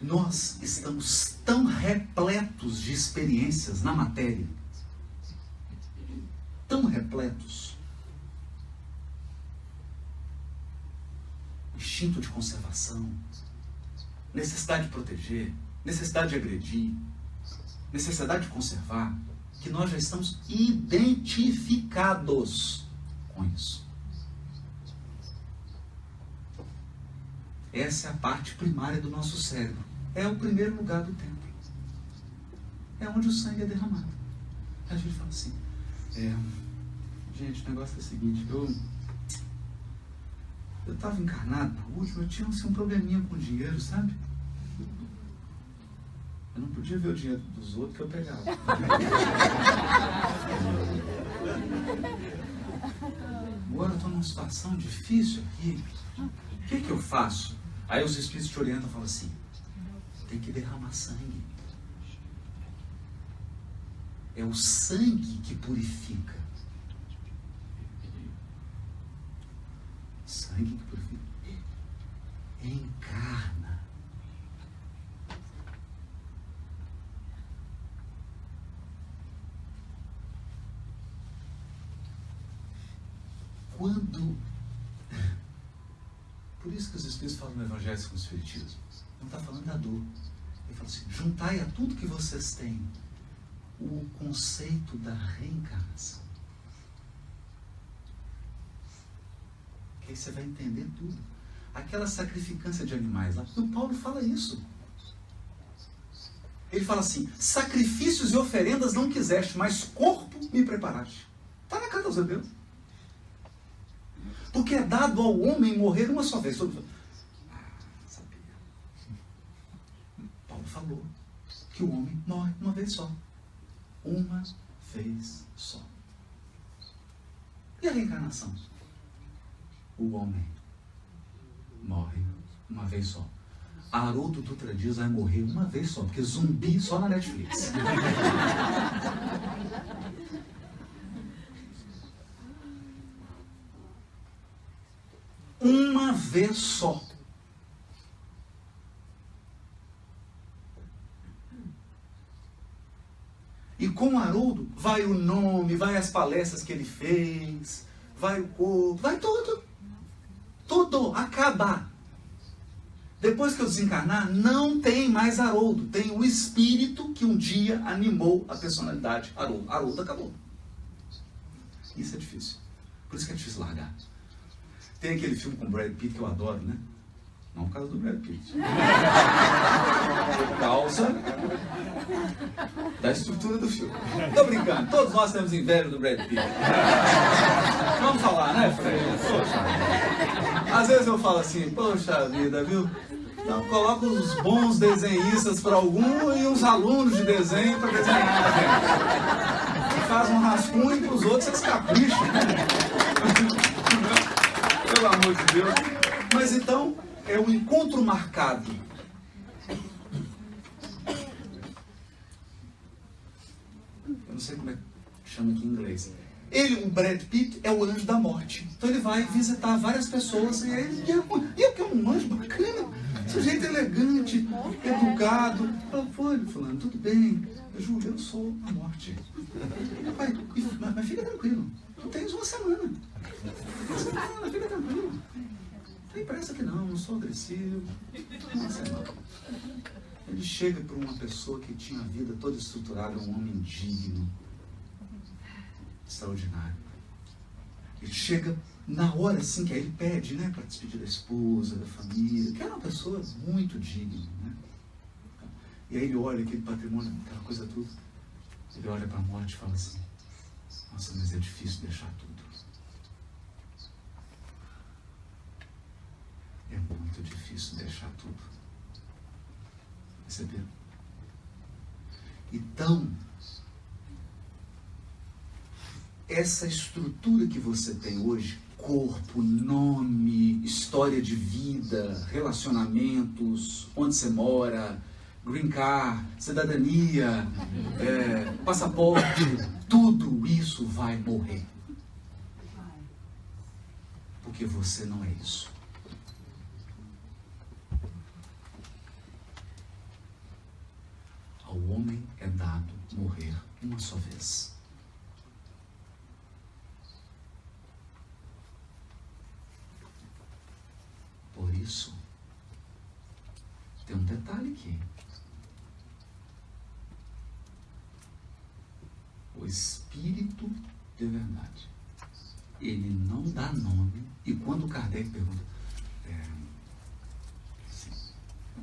Nós estamos tão repletos de experiências na matéria, tão repletos, instinto de conservação, necessidade de proteger, necessidade de agredir, necessidade de conservar, que nós já estamos identificados com isso. Essa é a parte primária do nosso cérebro. É o primeiro lugar do templo. É onde o sangue é derramado. A gente fala assim, gente, o negócio é o seguinte, eu estava encarnado na última, eu tinha assim, um probleminha com dinheiro, sabe? Eu não podia ver o dinheiro dos outros que eu pegava. Agora eu estou numa situação difícil aqui. O que eu faço? Aí os espíritos te orientam e falam assim, tem que derramar sangue. É o sangue que purifica. Sangue que purifica. Encarna. Quando... Por isso que os espíritos falam no Evangelho segundo o Espiritismo. Não está falando da dor. Ele fala assim, juntai a tudo que vocês têm o conceito da reencarnação. Que aí você vai entender tudo. Aquela sacrificância de animais lá. O Paulo fala isso. Ele fala assim, sacrifícios e oferendas não quiseste, mas corpo me preparaste. Está na carta aos Hebreus. Porque é dado ao homem morrer uma só vez. Sabia. Paulo falou que o homem morre uma vez só. Uma vez só. E a reencarnação? O homem morre uma vez só. Haroldo Dutra Dias vai morrer uma vez só, porque zumbi só na Netflix. Uma vez só. E com Haroldo vai o nome, vai as palestras que ele fez, vai o corpo, vai tudo. Tudo acaba. Depois que eu desencarnar, não tem mais Haroldo. Tem o espírito que um dia animou a personalidade Haroldo. Haroldo acabou. Isso é difícil. Por isso que é difícil largar. Tem aquele filme com o Brad Pitt que eu adoro, né? Não por causa do Brad Pitt. Por causa da estrutura do filme. Tô brincando. Todos nós temos inveja do Brad Pitt. Vamos falar, né, Fred? Poxa. Às vezes eu falo assim, poxa vida, viu? Então coloca os bons desenhistas para algum e os alunos de desenho para desenhar, gente. Faz um rascunho para os outros, vocês capricham. Pelo amor de Deus. Mas então, é um encontro marcado. Eu não sei como é que chama aqui em inglês. Ele, o Brad Pitt, é o anjo da morte. Então ele vai visitar várias pessoas e ele é um anjo bacana, sujeito elegante, educado. Fala, pô, fulano, tudo bem? Júlio, eu sou a morte. Pai, mas fica tranquilo, tu tens uma semana. Fica tranquilo. Não tem pressa que não sou agressivo. Uma semana. Ele chega para uma pessoa que tinha a vida toda estruturada, um homem digno, extraordinário. Ele chega na hora assim que aí ele pede, né, para despedir da esposa, da família, que era uma pessoa muito digna, né? E aí ele olha aquele patrimônio, aquela coisa toda. Ele olha para a morte e fala assim, nossa, mas é difícil deixar tudo. É muito difícil deixar tudo. Perceberam? Então, essa estrutura que você tem hoje, corpo, nome, história de vida, relacionamentos, onde você mora, green card, cidadania, passaporte, tudo isso vai morrer. Porque você não é isso. Ao homem é dado morrer uma só vez. Por isso, tem um detalhe aqui. O Espírito de verdade, ele não dá nome. E quando Kardec pergunta,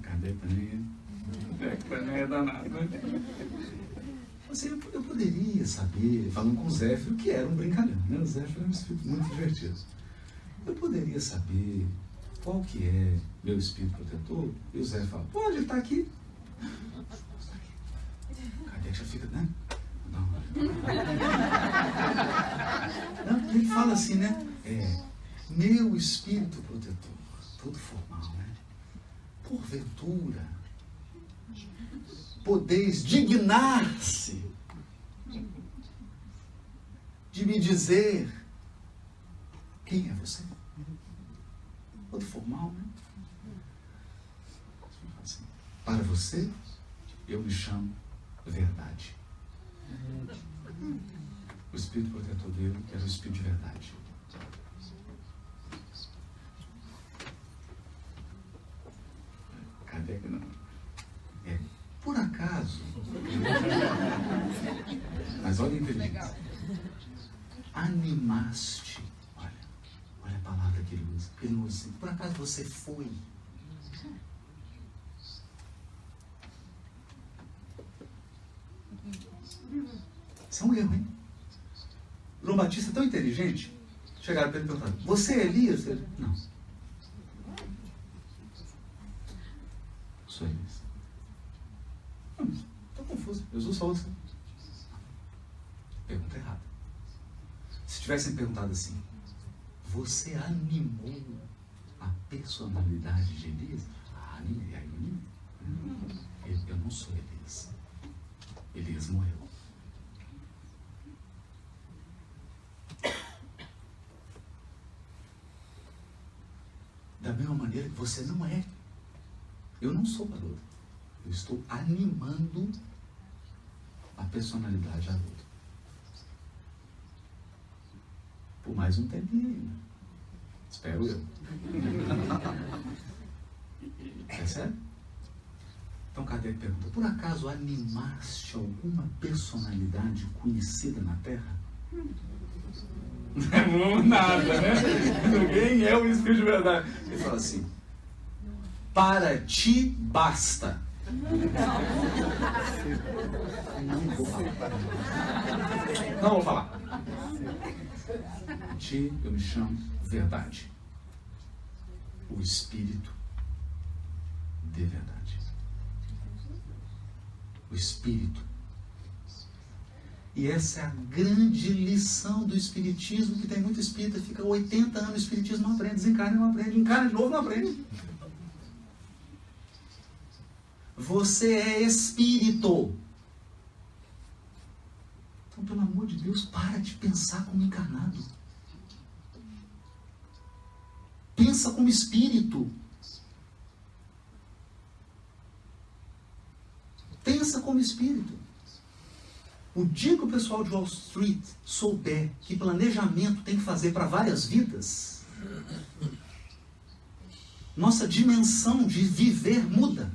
Kardec também é danado, né? Assim, eu poderia saber, falando com o Zéfiro, que era um brincalhão, né? O Zéfiro é um espírito muito divertido. Eu poderia saber qual que é meu espírito protetor? E o Zé fala, pode, ele está aqui. Está aqui. Kardec já fica, né? Não, ele fala assim, né? Meu espírito protetor, todo formal, né? Porventura, podeis dignar-se de me dizer quem é você? Todo formal, né? Assim, para você, eu me chamo verdade. O espírito protetor dele era o espírito de verdade. Kardec não. Por acaso, mas olha a inteligência. Animaste. Olha a palavra que ele usa. Ele não usa assim. Por acaso você foi? Isso é um erro, hein? João Batista é tão inteligente. Chegaram para ele e perguntaram, você é Elias? Ele, não. Sou Elias. Estou confuso. Jesus falou assim. Pergunta errada. Se tivessem perguntado assim, você animou a personalidade de Elias? Animei. Aí eu animei. Eu não sou Elias. Elias morreu. Da mesma maneira que você não é. Eu não sou Haroldo. Eu estou animando a personalidade Haroldo. Por mais um tempinho ainda. Espero eu. É sério? Então Kardec pergunta, por acaso animaste alguma personalidade conhecida na Terra? Não, nada, né? Ninguém é o Espírito de verdade. Ele fala assim, para ti basta. Não vou falar. Não vou falar. Ti, eu me chamo verdade. O Espírito de verdade. O Espírito. E essa é a grande lição do Espiritismo, que tem muito espírita, fica 80 anos no Espiritismo, não aprende, desencarna, não aprende, encarna de novo, não aprende. Você é espírito. Então, pelo amor de Deus, para de pensar como encarnado. Pensa como espírito. Pensa como espírito. O dia que o pessoal de Wall Street souber que planejamento tem que fazer para várias vidas, nossa dimensão de viver muda.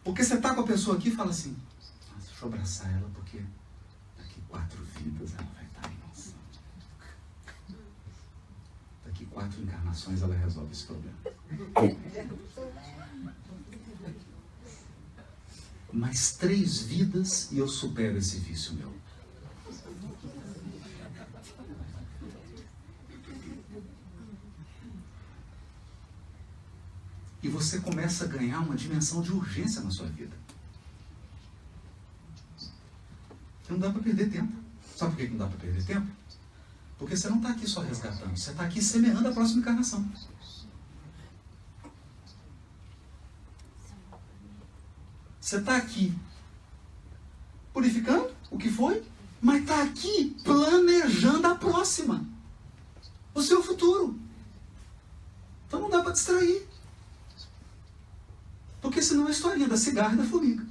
Porque você está com a pessoa aqui e fala assim, deixa eu abraçar ela porque daqui 4 vidas ela vai estar em nossa. Daqui 4 encarnações ela resolve esse problema. Mais 3 vidas e eu supero esse vício meu. E você começa a ganhar uma dimensão de urgência na sua vida. Que não dá para perder tempo. Sabe por que não dá para perder tempo? Porque você não está aqui só resgatando, você está aqui semeando a próxima encarnação. Você está aqui purificando o que foi, mas está aqui planejando a próxima, o seu futuro. Então não dá para distrair. Porque senão é a historinha da cigarra e da formiga.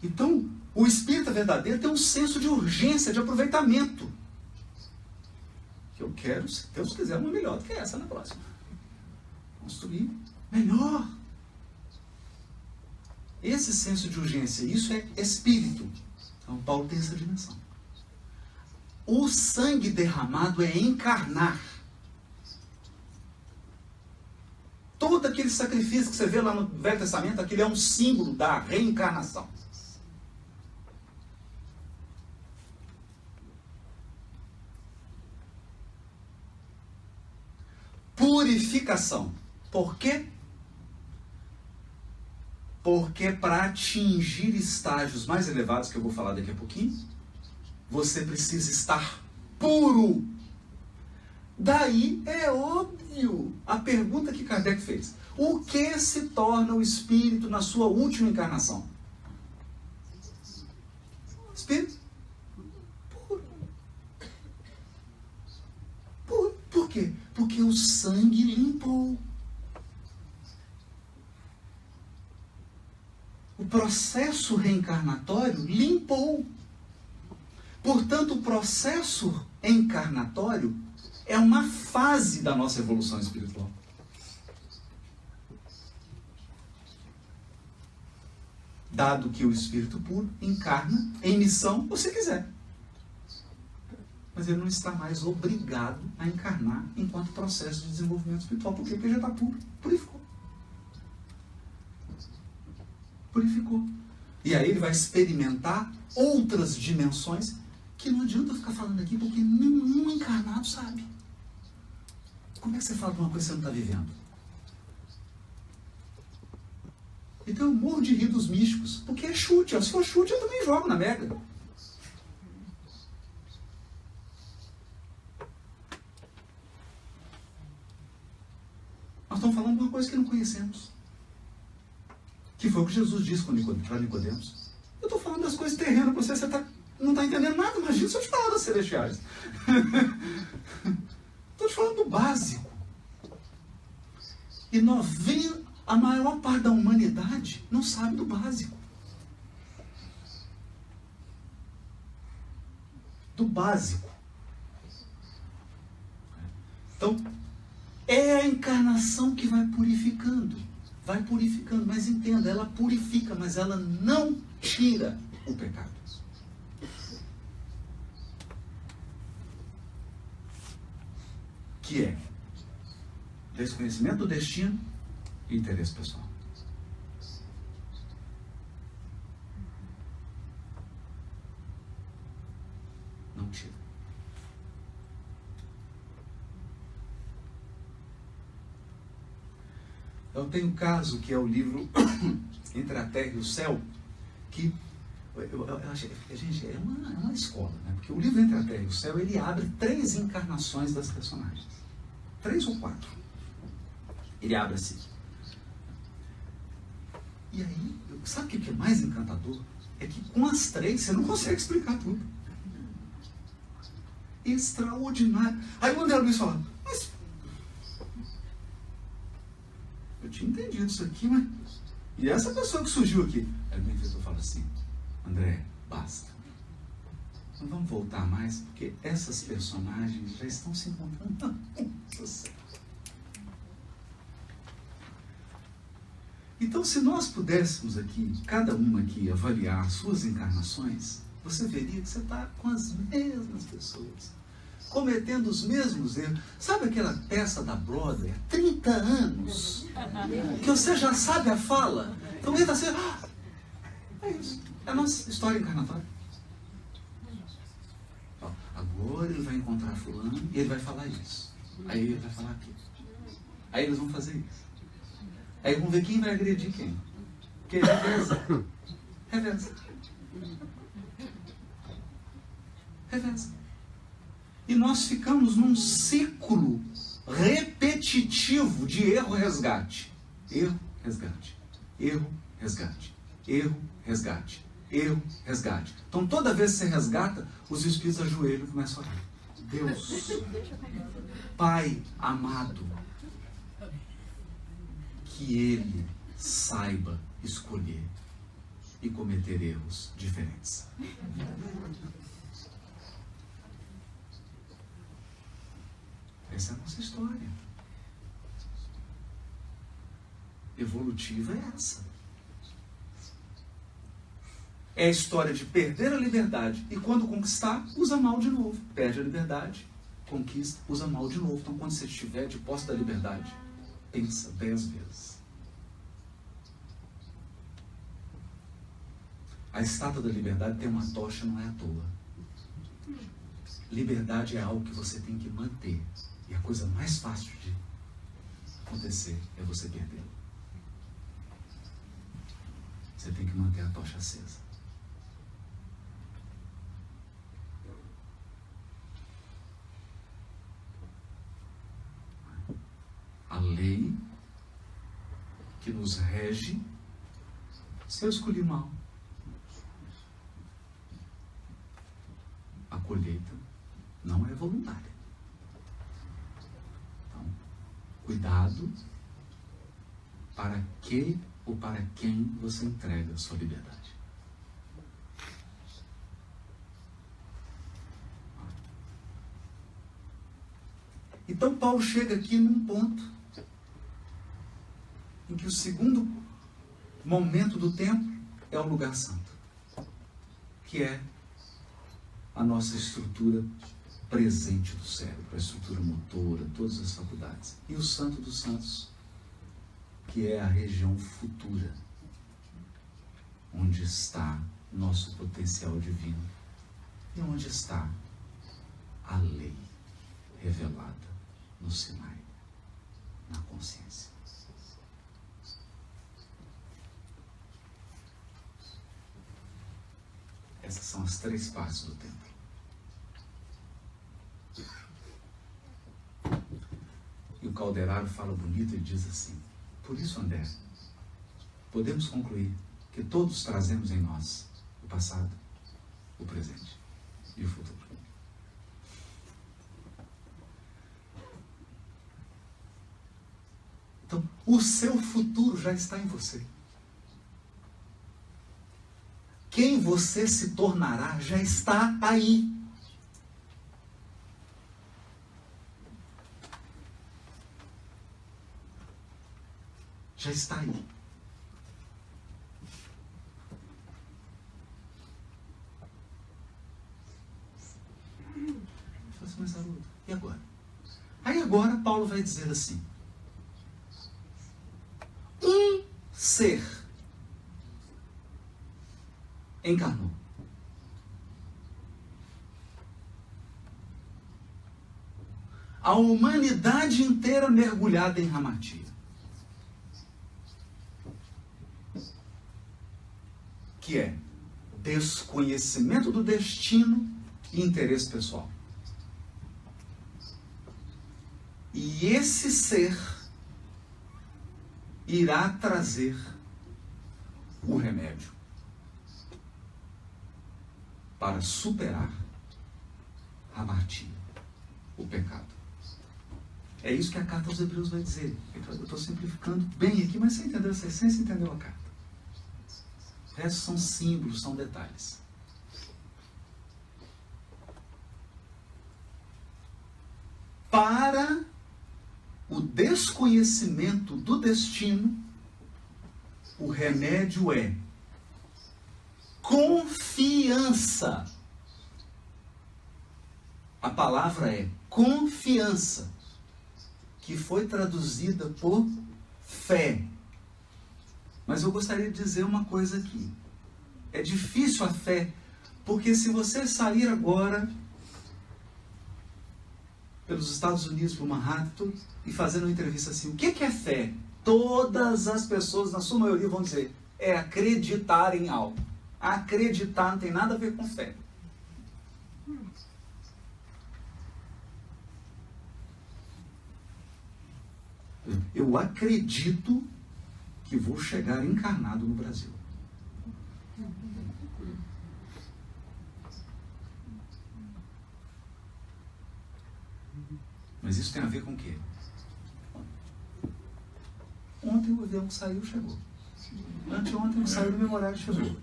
Então, o espírita verdadeiro tem um senso de urgência, de aproveitamento. Que eu quero, se Deus quiser, uma melhor do que essa na próxima. Construir melhor. Esse senso de urgência, isso é espírito. Então, Paulo tem essa dimensão. O sangue derramado é encarnar. Todo aquele sacrifício que você vê lá no Velho Testamento, aquele é um símbolo da reencarnação. Purificação. Por quê? Porque para atingir estágios mais elevados, que eu vou falar daqui a pouquinho, você precisa estar puro. Daí é óbvio a pergunta que Kardec fez. O que se torna o espírito na sua última encarnação? Espírito puro. Puro. Por quê? Porque o sangue limpou. O processo reencarnatório limpou. Portanto, o processo encarnatório é uma fase da nossa evolução espiritual. Dado que o espírito puro encarna em missão, você quiser. Mas ele não está mais obrigado a encarnar enquanto processo de desenvolvimento espiritual. Por quê? Porque já está puro. Purificou. Purificou. E aí ele vai experimentar outras dimensões que não adianta ficar falando aqui, porque nenhum encarnado sabe. Como é que você fala de uma coisa que você não está vivendo? Então eu morro de rir dos místicos, porque é chute. Se for chute, eu também jogo na mega. Nós estamos falando de uma coisa que não conhecemos. Que foi o que Jesus disse para Nicodemos. Eu estou falando das coisas terrenas, você não está entendendo nada. Imagina se eu te falar das celestiais. Estou te falando do básico. E a maior parte da humanidade não sabe do básico. Do básico. Então, é a encarnação que vai purificando. Vai purificando, mas entenda, ela purifica, mas ela não tira o pecado. Que é desconhecimento do destino e interesse pessoal. Não tira. Eu tenho um caso que é o livro Entre a Terra e o Céu, que eu achei, gente, é uma escola, né? Porque o livro Entre a Terra e o Céu, ele abre 3 encarnações das personagens. 3 ou 4. Ele abre assim. E aí, sabe o que é mais encantador? É que com as 3 você não consegue explicar tudo. Extraordinário. Aí o André Luiz fala, mas eu tinha entendido isso aqui, mas... E essa pessoa que surgiu aqui? Aí o benfeitor fala assim, André, basta. Não vamos voltar mais, porque essas personagens já estão se encontrando. Então, se nós pudéssemos aqui, cada uma aqui, avaliar suas encarnações, você veria que você está com as mesmas pessoas, cometendo os mesmos erros. Sabe aquela peça da Broadway, 30 anos, que você já sabe a fala? Então ele está assim, é isso, é a nossa história encarnatória. Agora ele vai encontrar fulano e ele vai falar isso. Aí ele vai falar aquilo. Aí eles vão fazer isso. Aí vamos ver quem vai agredir quem. Porque Reveza. Reveza. E nós ficamos num ciclo repetitivo de erro-resgate. Erro, resgate. Erro, resgate. Erro, resgate. Erro, resgate. Então toda vez que você resgata, os espíritos ajoelham e começam a orar. Deus, Pai amado, que Ele saiba escolher e cometer erros diferentes. Essa é a nossa história. Evolutiva é essa. É a história de perder a liberdade e quando conquistar, usa mal de novo. Perde a liberdade, conquista, usa mal de novo. Então quando você estiver de posse da liberdade, pensa 10 vezes. A estátua da liberdade tem uma tocha, não é à toa. Liberdade é algo que você tem que manter. E a coisa mais fácil de acontecer é você perdê-la. Você tem que manter a tocha acesa. A lei que nos rege, se eu escolhi mal, a colheita não é voluntária. Então, cuidado para que ou para quem você entrega a sua liberdade. Então Paulo chega aqui num ponto em que o segundo momento do tempo é o lugar santo, que é a nossa estrutura presente do cérebro, a estrutura motora, todas as faculdades. E o santo dos santos, que é a região futura, onde está nosso potencial divino e onde está a lei revelada no Sinai, na consciência. Essas são as 3 partes do templo. E o Calderaro fala bonito e diz assim: por isso, André, podemos concluir que todos trazemos em nós o passado, o presente e o futuro. Então, o seu futuro já está em você. Quem você se tornará já está aí. Já está aí. Mas, Haroldo, e agora? Aí agora Paulo vai dizer assim: um ser encarnou. A humanidade inteira mergulhada em Hamatia. Que é desconhecimento do destino e interesse pessoal. E esse ser irá trazer o remédio para superar a Hamatia, o pecado. É isso que a carta aos Hebreus vai dizer. Eu estou simplificando bem aqui, mas você entendeu essa essência, entendeu a carta. O resto são símbolos, são detalhes. Para o desconhecimento do destino, o remédio é confiança. A palavra é confiança, que foi traduzida por fé. Mas eu gostaria de dizer uma coisa aqui. É difícil a fé, porque se você sair agora pelos Estados Unidos, por Manhattan, e fazer uma entrevista assim, o que é fé? Todas as pessoas, na sua maioria, vão dizer, é acreditar em algo. Acreditar não tem nada a ver com fé. Eu acredito que vou chegar encarnado no Brasil. Mas isso tem a ver com o quê? Ontem o avião saiu, chegou. Anteontem não saiu do meu horário, chegou.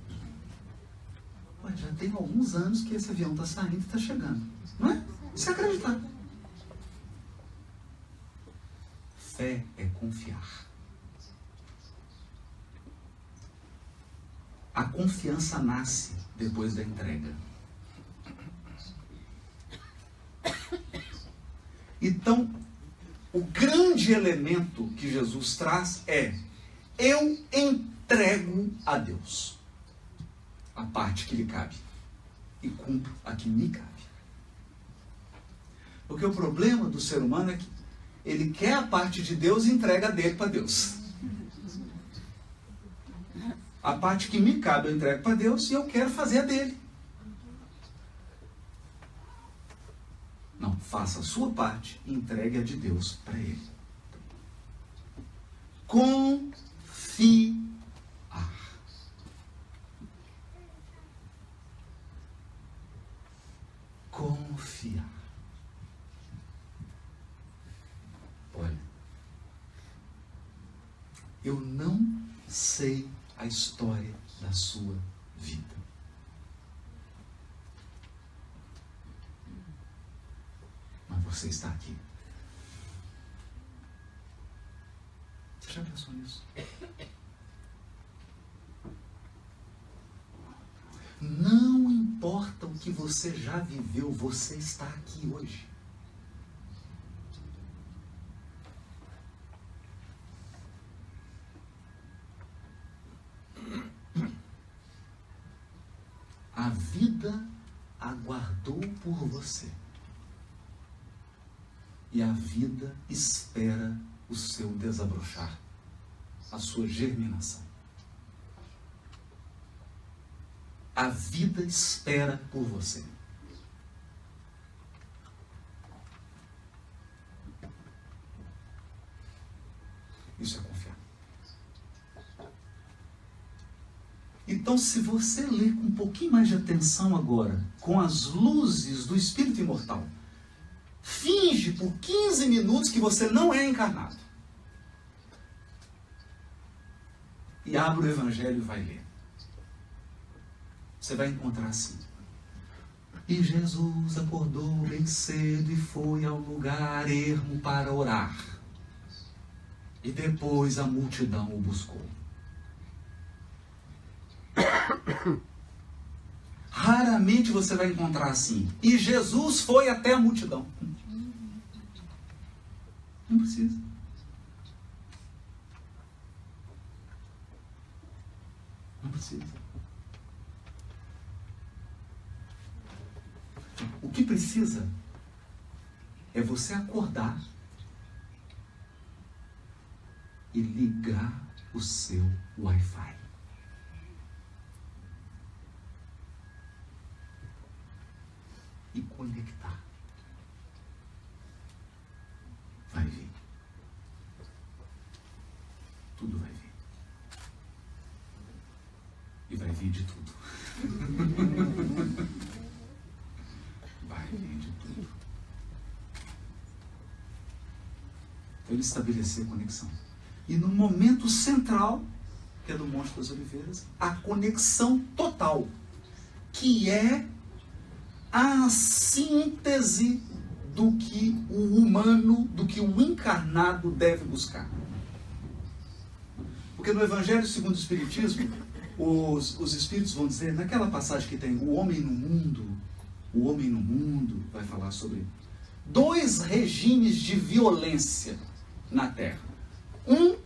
Mas já tem alguns anos que esse avião está saindo e está chegando. Não é? Isso é acreditar. Fé é confiar. A confiança nasce depois da entrega. Então, o grande elemento que Jesus traz é: eu entrego a Deus a parte que lhe cabe e cumpro a que me cabe. Porque o problema do ser humano é que ele quer a parte de Deus e entrega a dele para Deus. A parte que me cabe eu entrego para Deus e eu quero fazer a dele. Não, faça a sua parte e entregue a de Deus para ele. Confiar. Confiar. Olha, eu não sei a história da sua vida. Mas você está aqui. Você já pensou nisso? Não importa o que você já viveu, você está aqui hoje. A vida aguardou por você. E a vida espera o seu desabrochar, a sua germinação. A vida espera por você. Isso é confiar. Então, se você ler com um pouquinho mais de atenção agora, com as luzes do Espírito Imortal, finge por 15 minutos que você não é encarnado. E abre o Evangelho e vai ler. Você vai encontrar assim: e Jesus acordou bem cedo e foi ao lugar ermo para orar. E depois a multidão o buscou. Raramente você vai encontrar assim: e Jesus foi até a multidão. Não precisa. Não precisa. O que precisa é você acordar e ligar o seu Wi-Fi. E conectar. Vai vir. Tudo vai vir. E vai vir de tudo. Vai vir de tudo. Então ele estabeleceu a conexão. E no momento central, que é do Monte das Oliveiras, a conexão total, que é a síntese do que o humano, do que o encarnado deve buscar. Porque no Evangelho segundo o Espiritismo, os Espíritos vão dizer, naquela passagem que tem o homem no mundo, vai falar sobre 2 regimes de violência na Terra. O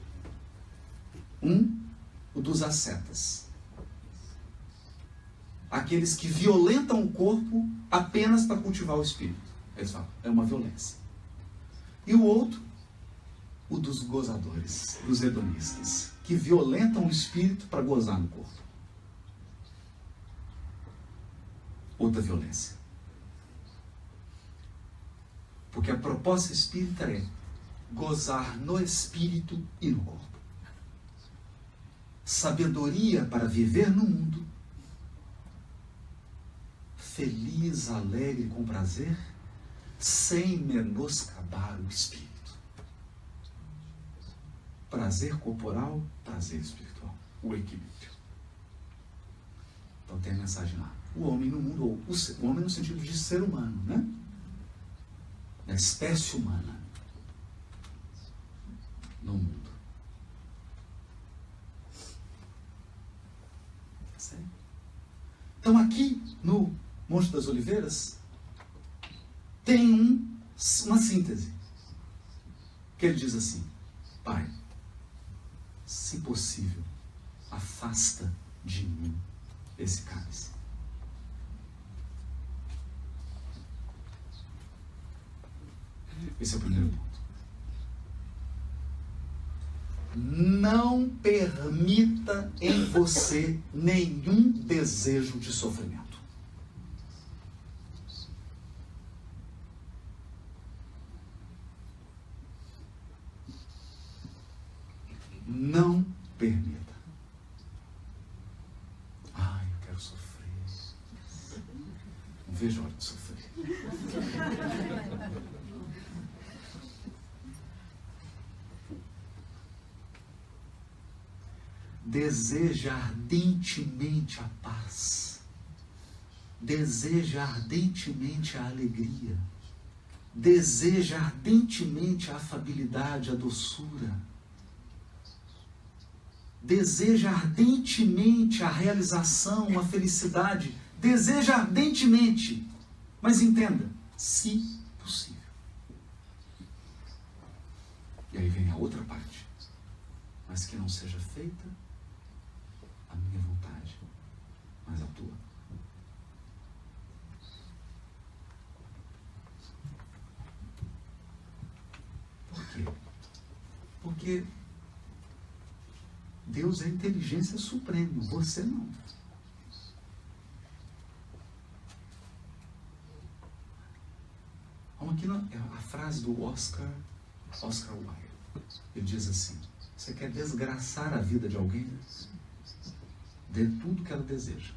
dos ascetas. Aqueles que violentam o corpo apenas para cultivar o espírito. Eles falam, é uma violência. E o outro, o dos gozadores, dos hedonistas, que violentam o espírito para gozar no corpo. outra violência. Porque a proposta espírita é gozar no espírito e no corpo. Sabedoria para viver no mundo, feliz, alegre, com prazer, sem menoscabar o espírito. Prazer corporal, prazer espiritual. O equilíbrio. Então tem a mensagem lá. O homem no mundo, ou o homem no sentido de ser humano, né? Da espécie humana no mundo. Certo? Então aqui no Monte das Oliveiras tem uma síntese. Que ele diz assim: Pai, se possível, afasta de mim esse cálice. Esse é o primeiro ponto. Não permita em você nenhum desejo de sofrimento. Não permita. Ai, eu quero sofrer. Não vejo a hora de sofrer. Deseja ardentemente a paz. Deseja ardentemente a alegria. Deseja ardentemente a afabilidade, a doçura. Deseja ardentemente a realização, a felicidade. Deseja ardentemente. Mas entenda, se possível. E aí vem a outra parte. Mas que não seja feita a minha vontade, mas a tua. Por quê? Porque Deus é a inteligência suprema, você não. Vamos aqui a frase do Oscar Wilde. Ele diz assim: você quer desgraçar a vida de alguém? Dê tudo que ela deseja.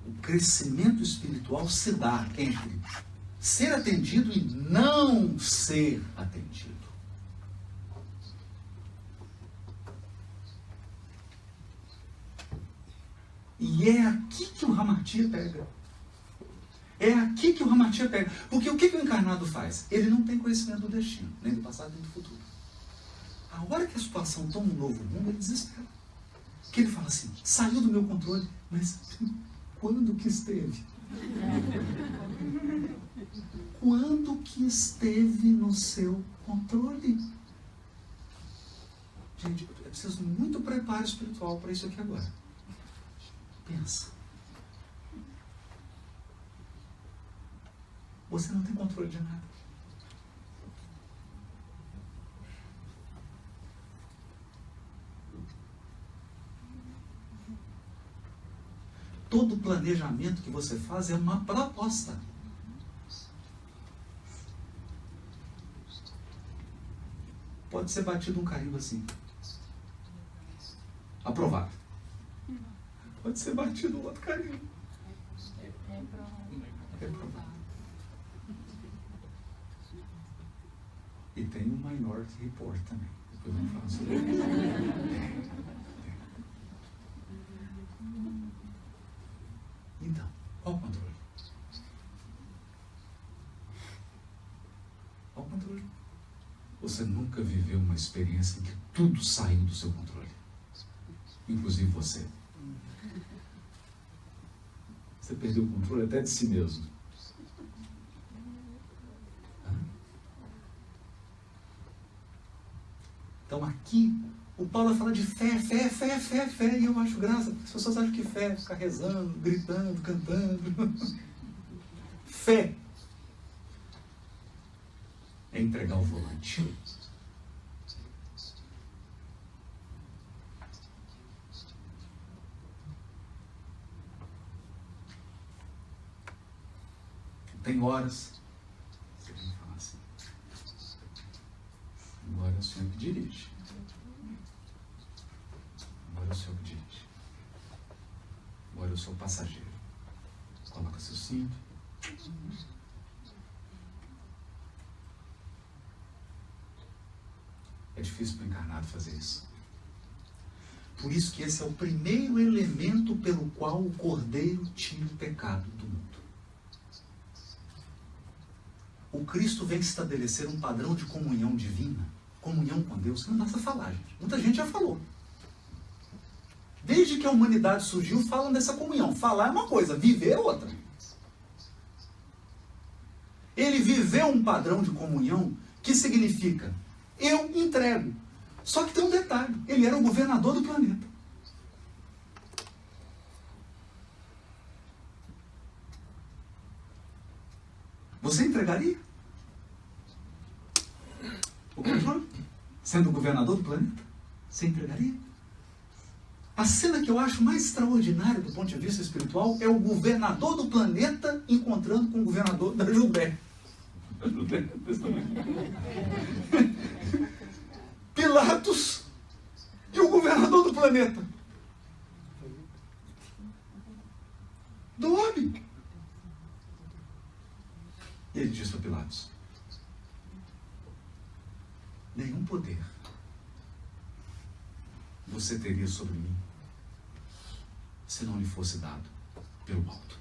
O crescimento espiritual se dá entre ser atendido e não ser atendido. E é aqui que o Ramatia pega. É aqui que o Ramatia pega. Porque o que o encarnado faz? Ele não tem conhecimento do destino, nem do passado, nem do futuro. A hora que a situação toma um novo rumo, ele desespera. Que ele fala assim: saiu do meu controle, mas quando que esteve? Quando que esteve no seu controle? Gente, é preciso muito preparo espiritual para isso aqui agora. Pensa. Você não tem controle de nada. Todo planejamento que você faz é uma proposta. Pode ser batido um carimbo assim. Aprovado. Pode ser batido um outro carimbo. Reprovado. E tem o Minority Report também. Depois vamos falar sobre isso. Então, qual o controle? Qual o controle? Você nunca viveu uma experiência em que tudo saiu do seu controle. Inclusive você. Você perdeu o controle até de si mesmo. Então aqui, o Paulo vai falar de fé, e eu acho graça, porque as pessoas acham que fé é ficar rezando, gritando, cantando. Fé é entregar o volante. Tem horas, você tem que falar assim, agora é o Senhor que dirige. Agora é o Senhor que dirige. Agora eu sou o passageiro. Coloca seu cinto. É difícil para o encarnado fazer isso. Por isso que esse é o primeiro elemento pelo qual o Cordeiro tira o pecado do mundo. O Cristo vem estabelecer um padrão de comunhão divina, comunhão com Deus, que não basta falar, gente. Muita gente já falou. Desde que a humanidade surgiu, falam dessa comunhão. Falar é uma coisa, viver é outra. Ele viveu um padrão de comunhão que significa, eu entrego. Só que tem um detalhe, ele era o governador do planeta. Você entregaria o controle? Sendo o governador do planeta? Você entregaria? A cena que eu acho mais extraordinária do ponto de vista espiritual é o governador do planeta encontrando com o governador da Judéia. Pilatos e o governador do planeta. Dorme. E ele disse para Pilatos: nenhum poder você teria sobre mim se não lhe fosse dado pelo alto.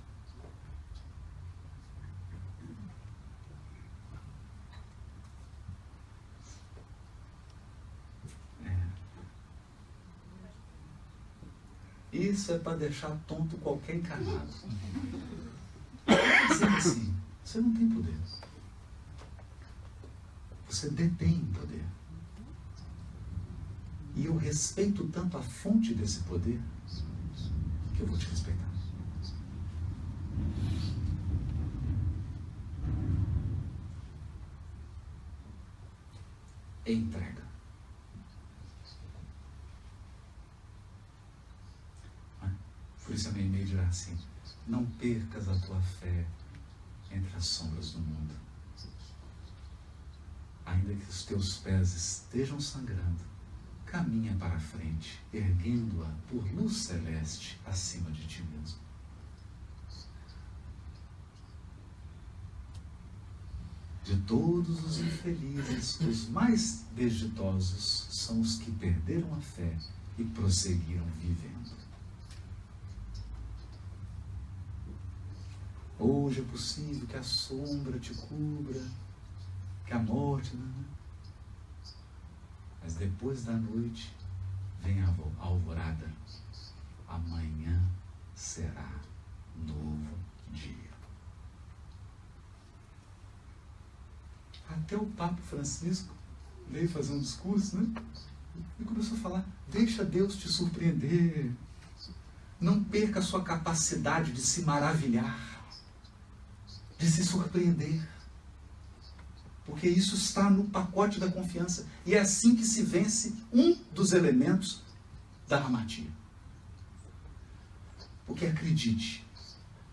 Isso é para deixar tonto qualquer encarnado. Dizer assim, você não tem poder. Você detém poder. E eu respeito tanto a fonte desse poder que eu vou te respeitar. Entrega. Por isso a minha e-mail dirá assim: não percas a tua fé entre as sombras do mundo. Ainda que os teus pés estejam sangrando, caminha para a frente, erguendo-a por luz celeste acima de ti mesmo. De todos os infelizes, os mais desditosos são os que perderam a fé e prosseguiram vivendo. Hoje é possível que a sombra te cubra, que a morte, né? Mas depois da noite vem a alvorada. Amanhã será novo dia. Até o Papa Francisco veio fazer um discurso, né? E começou a falar: deixa Deus te surpreender. Não perca a sua capacidade de se maravilhar, de se surpreender. Porque isso está no pacote da confiança. E é assim que se vence um dos elementos da armadilha. Porque acredite,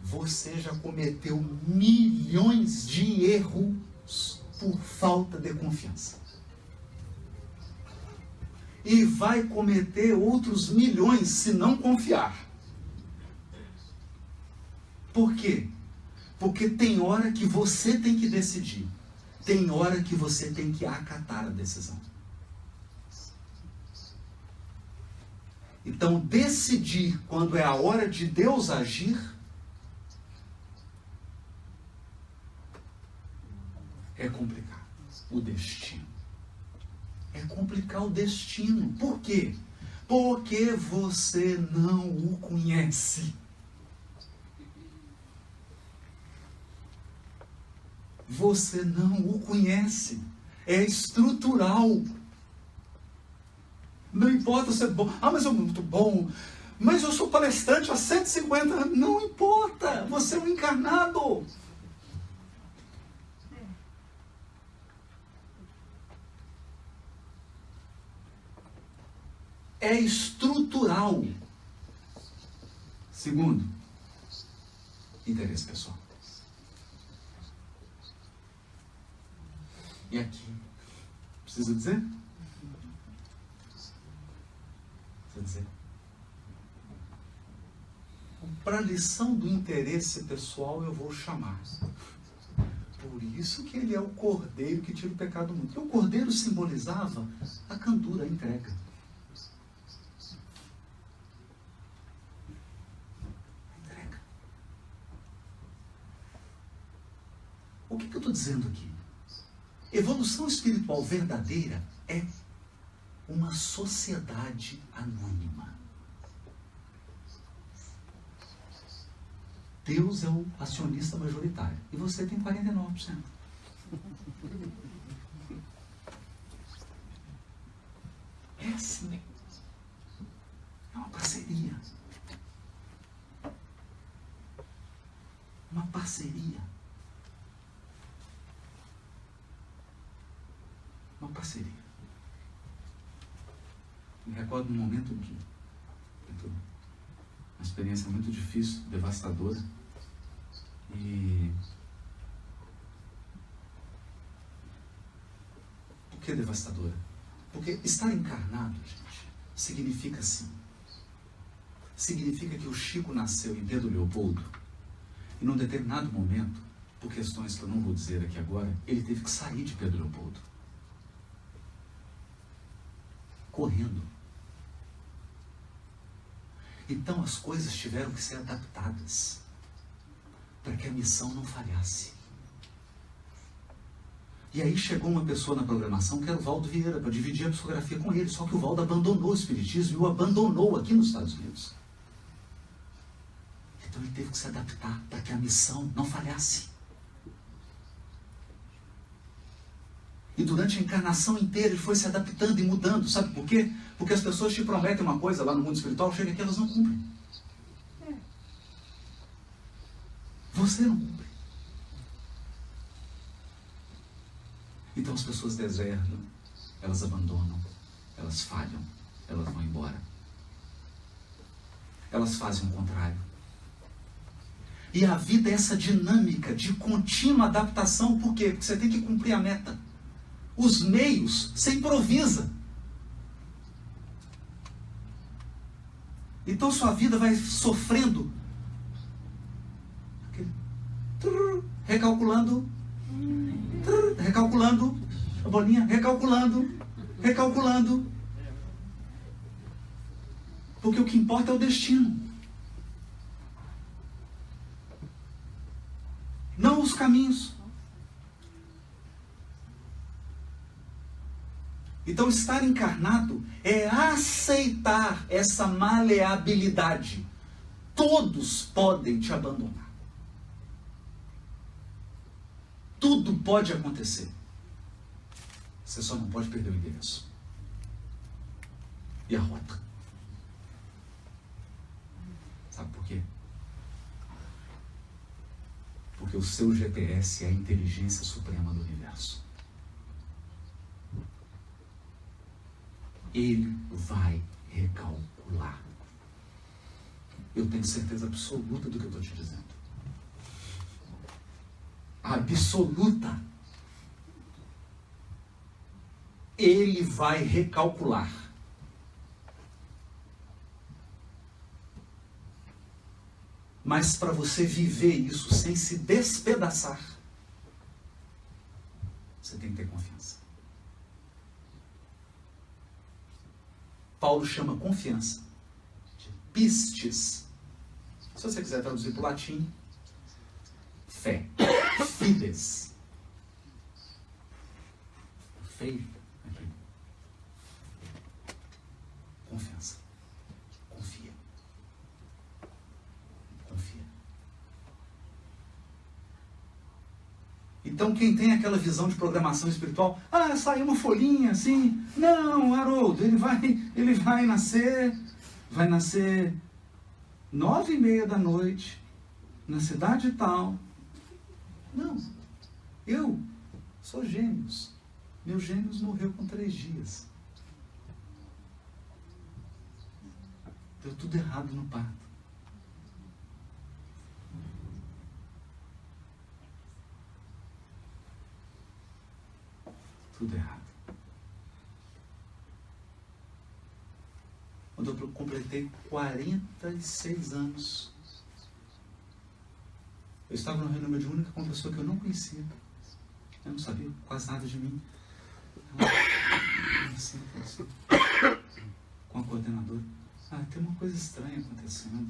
você já cometeu milhões de erros por falta de confiança. E vai cometer outros milhões se não confiar. Por quê? Porque tem hora que você tem que decidir. Tem hora que você tem que acatar a decisão. Então, decidir quando é a hora de Deus agir é complicar o destino. É complicar o destino. Por quê? Porque você não o conhece. Você não o conhece. É estrutural. Não importa se é bom. Ah, mas eu sou muito bom. Mas eu sou palestrante há 150 anos. Não importa. Você é um encarnado. é estrutural. Segundo, interesse pessoal. E aqui, precisa dizer? Precisa dizer. Para a lição do interesse pessoal eu vou chamar. Por isso que ele é o cordeiro que tira o pecado do mundo. Porque o cordeiro simbolizava a candura, a entrega. A entrega. O que eu estou dizendo aqui? Evolução espiritual verdadeira é uma sociedade anônima. Deus é o acionista majoritário. E você tem 49%. É assim. É uma parceria. Uma parceria. Uma parceria. Me recordo de um momento uma experiência muito difícil, devastadora. E por que devastadora? Porque estar encarnado, gente, significa assim. Significa que o Chico nasceu em Pedro Leopoldo e num determinado momento, por questões que eu não vou dizer aqui agora, ele teve que sair de Pedro Leopoldo. Correndo. Então as coisas tiveram que ser adaptadas para que a missão não falhasse. E aí chegou uma pessoa na programação que era o Valdo Vieira, para dividir a psicografia com ele, só que o Valdo abandonou o espiritismo e o abandonou aqui nos Estados Unidos. Então ele teve que se adaptar para que a missão não falhasse. E durante a encarnação inteira ele foi se adaptando e mudando. Sabe por quê? Porque as pessoas te prometem uma coisa lá no mundo espiritual, chega aqui elas não cumprem. Você não cumpre. Então as pessoas desertam, elas abandonam, elas falham, elas vão embora. Elas fazem o contrário. E a vida é essa dinâmica de contínua adaptação. Por quê? Porque você tem que cumprir a meta. Os meios, você improvisa. Então sua vida vai sofrendo. Recalculando. Recalculando. A bolinha. Recalculando. Recalculando. Porque o que importa é o destino. Não os caminhos. Então, estar encarnado é aceitar essa maleabilidade. Todos podem te abandonar. Tudo pode acontecer. Você só não pode perder o endereço. E a rota. Sabe por quê? Porque o seu GPS é a inteligência suprema do universo. Ele vai recalcular. Eu tenho certeza absoluta do que eu estou te dizendo. Absoluta. Ele vai recalcular. Mas para você viver isso sem se despedaçar, você tem que ter confiança. Paulo chama confiança de pistes. Se você quiser traduzir para o latim, fé. Fides. Faith. Aqui. Confiança. Confia. Confia. Então quem tem aquela visão de programação espiritual, saiu uma folhinha assim, não, Haroldo, ele vai nascer 9:30 da noite, na cidade tal. Não, eu sou Gêmeos. Meu Gêmeos morreu com 3 dias. Deu tudo errado no parto. Tudo errado. Quando eu completei 46 anos, eu estava no Reino Mediúnica com uma pessoa que eu não conhecia. Eu não sabia quase nada de mim. Assim, com a coordenadora. Tem uma coisa estranha acontecendo.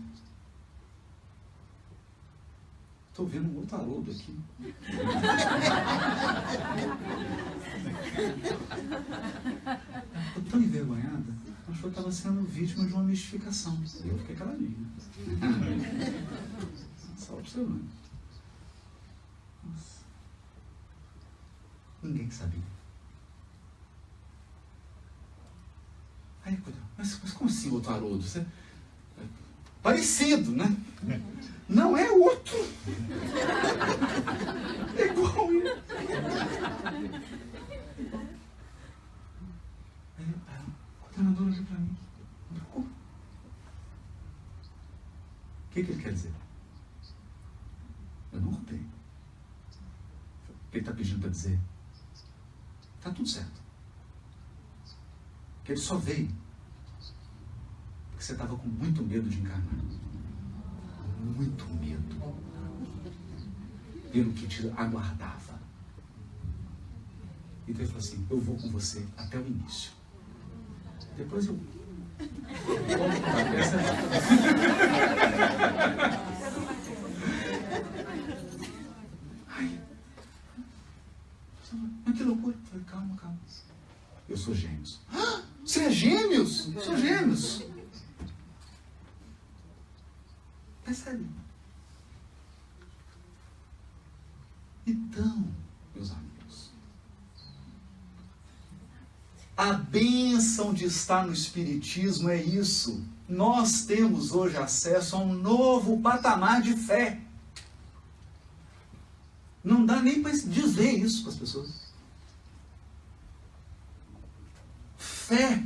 Estou vendo um outro Haroldo aqui. Estou tão envergonhada. Achou que eu estava sendo vítima de uma mistificação. E eu fiquei caladinho. Só observando. Nossa. Ninguém sabia. Aí, mas como assim outro Haroldo? Você... Parecido, né? Não é outro. É igual ele. Aí a coordenadora olhou para mim. O que ele quer dizer? Eu não contei. O que ele está pedindo para dizer? Está tudo certo. Que ele só veio porque você estava com muito medo de encarnar. Muito medo. Pelo que te aguardava. Então ele falou assim, eu vou com você até o início. Depois eu... Ai. Mas que loucura. Eu falei, calma. Eu sou Gêmeos. Você é Gêmeos? Eu sou Gêmeos. É sério. Então, meus amigos, a bênção de estar no Espiritismo é isso. Nós temos hoje acesso a um novo patamar de fé. Não dá nem para dizer isso para as pessoas. Fé,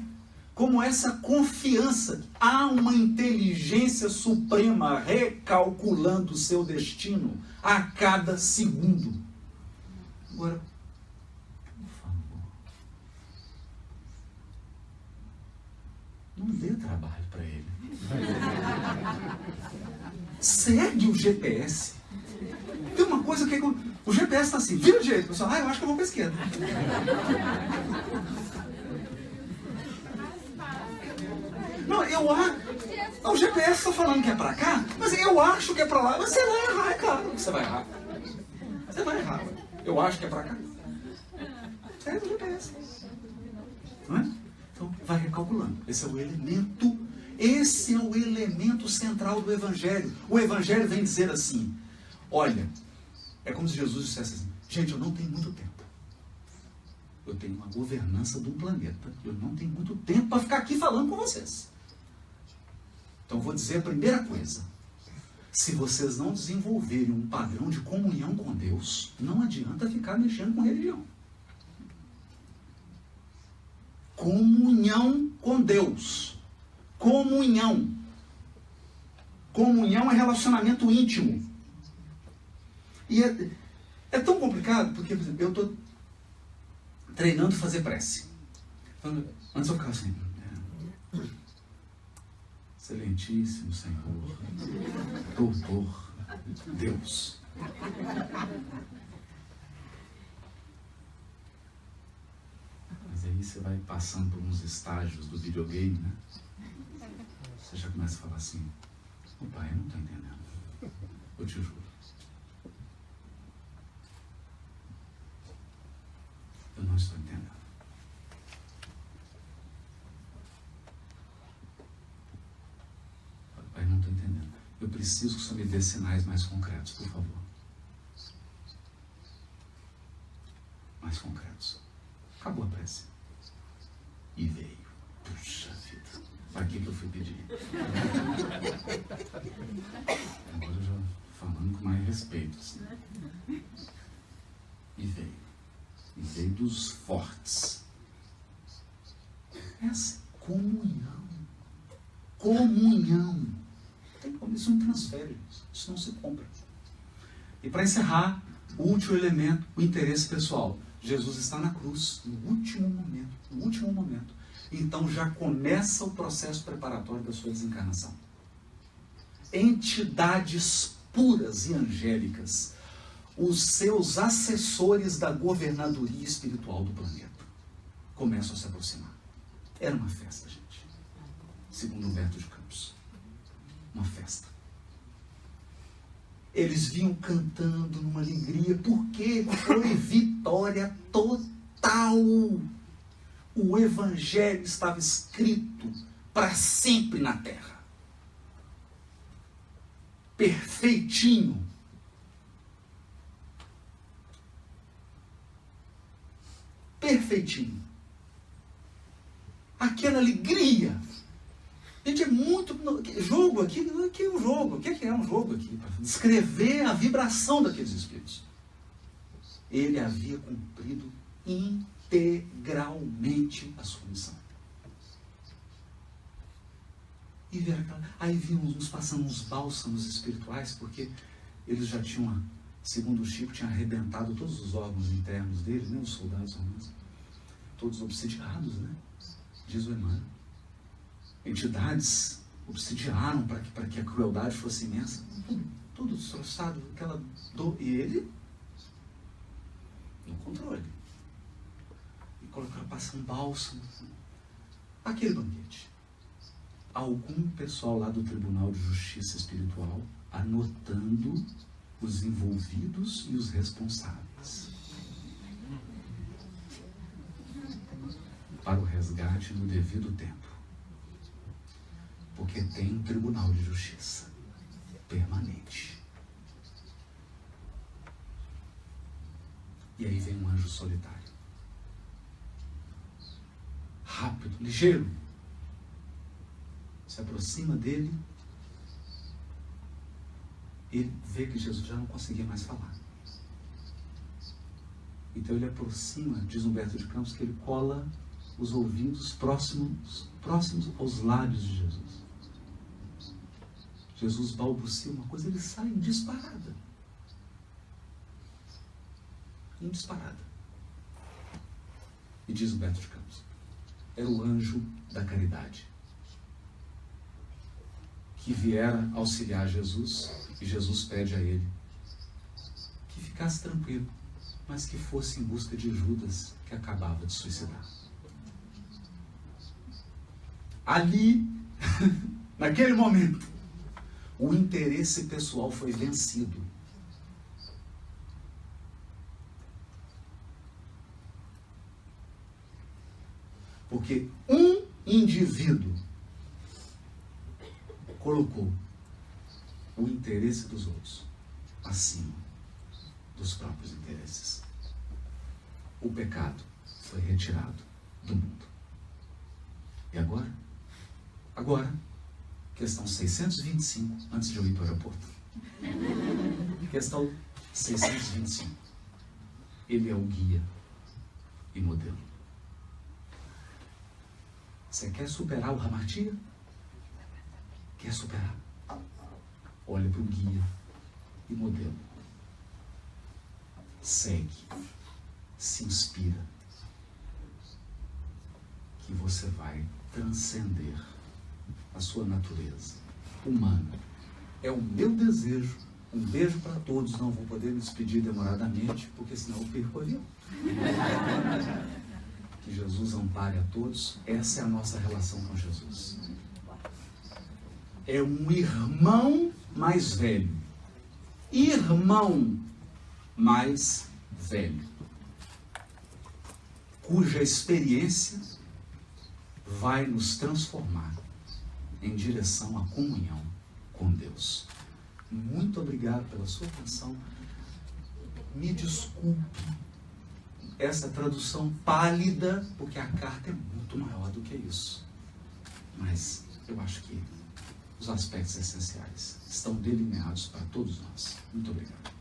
como essa confiança. Há uma inteligência suprema recalculando o seu destino a cada segundo. Agora, por favor, não dê trabalho para ele. Segue o GPS. Tem uma coisa que o GPS está assim, vira de direito, pessoal. Eu acho que eu vou para a esquerda. Não, o GPS está falando que é para cá, mas eu acho que é para lá. Mas você vai errar, é claro que você vai errar. Você vai errar. Eu acho que é para cá. Segue o GPS. Não é? Então, vai recalculando. Esse é o elemento central do Evangelho. O Evangelho vem dizer assim, olha, é como se Jesus dissesse assim, gente, eu não tenho muito tempo. Eu tenho uma governança de um planeta. Eu não tenho muito tempo para ficar aqui falando com vocês. Então, vou dizer a primeira coisa. Se vocês não desenvolverem um padrão de comunhão com Deus, não adianta ficar mexendo com religião. Comunhão com Deus. Comunhão. Comunhão é relacionamento íntimo. E é tão complicado, porque, por exemplo, eu estou treinando fazer prece. Então, antes eu ficava assim, Excelentíssimo Senhor, Doutor, Deus. Mas aí você vai passando por uns estágios do videogame, né? Você já começa a falar assim, ô pai, eu não estou entendendo. Eu te juro. Eu não estou entendendo. Pai, não estou entendendo. Eu preciso que o Senhor me dê sinais mais concretos, por favor. Mais concretos. Acabou a prece. E veio. Puxa vida. Para que eu fui pedir? Agora eu já falando com mais respeito. Assim. E veio. E veio dos fortes. Essa comunhão. comunhão. Não tem como, isso não transfere, isso não se compra. E para encerrar, o último elemento, o interesse pessoal. Jesus está na cruz, no último momento. Então já começa o processo preparatório da sua desencarnação. Entidades puras e angélicas, os seus assessores da governadoria espiritual do planeta, começam a se aproximar. Era uma festa, gente. Segundo Humberto de Campos. Uma festa. Eles vinham cantando numa alegria, porque foi vitória total. O Evangelho estava escrito para sempre na terra. Perfeitinho. Perfeitinho. Aquela alegria. Gente, é muito... Jogo aqui é um jogo. O que é um jogo aqui? Para descrever a vibração daqueles espíritos. Ele havia cumprido integralmente a sua missão. E aí vinham nos passando uns bálsamos espirituais, porque eles já tinham, segundo o Chico, tinha arrebentado todos os órgãos internos deles, né, os soldados romanos, todos obsidiados, né? Diz o Emmanuel. Entidades obsidiaram para que a crueldade fosse imensa. Tudo destroçado, aquela dor. E ele, no controle. E colocaram, passa um bálsamo. Aquele banquete. Algum pessoal lá do Tribunal de Justiça Espiritual anotando os envolvidos e os responsáveis para o resgate no devido tempo. Porque tem um Tribunal de Justiça permanente. E aí vem um anjo solitário. Rápido, ligeiro. Se aproxima dele. Ele vê que Jesus já não conseguia mais falar. Então ele aproxima, diz Humberto de Campos, que ele cola os ouvidos próximos aos lábios de Jesus. Jesus balbucia uma coisa, ele sai em disparada. Em disparada. E diz Humberto de Campos, era o anjo da caridade, que viera auxiliar Jesus, e Jesus pede a ele que ficasse tranquilo, mas que fosse em busca de Judas, que acabava de suicidar. Ali, naquele momento, o interesse pessoal foi vencido. Porque um indivíduo colocou o interesse dos outros acima dos próprios interesses. O pecado foi retirado do mundo. E agora? Agora, questão 625, antes de eu ir para o aeroporto. Questão 625. Ele é o guia e modelo. Você quer superar o hamartia? Quer superar? Olha para o guia e modelo. Segue. Se inspira. Que você vai transcender a sua natureza humana. É o meu desejo. Um beijo para todos. Não vou poder me despedir demoradamente, porque senão eu perco o avião. Que Jesus ampare a todos. Essa é a nossa relação com Jesus. É um irmão mais velho. Irmão mais velho. Cuja experiência vai nos transformar em direção à comunhão com Deus. Muito obrigado pela sua atenção. Me desculpe essa tradução pálida, porque a carta é muito maior do que isso. Mas eu acho que os aspectos essenciais estão delineados para todos nós. Muito obrigado.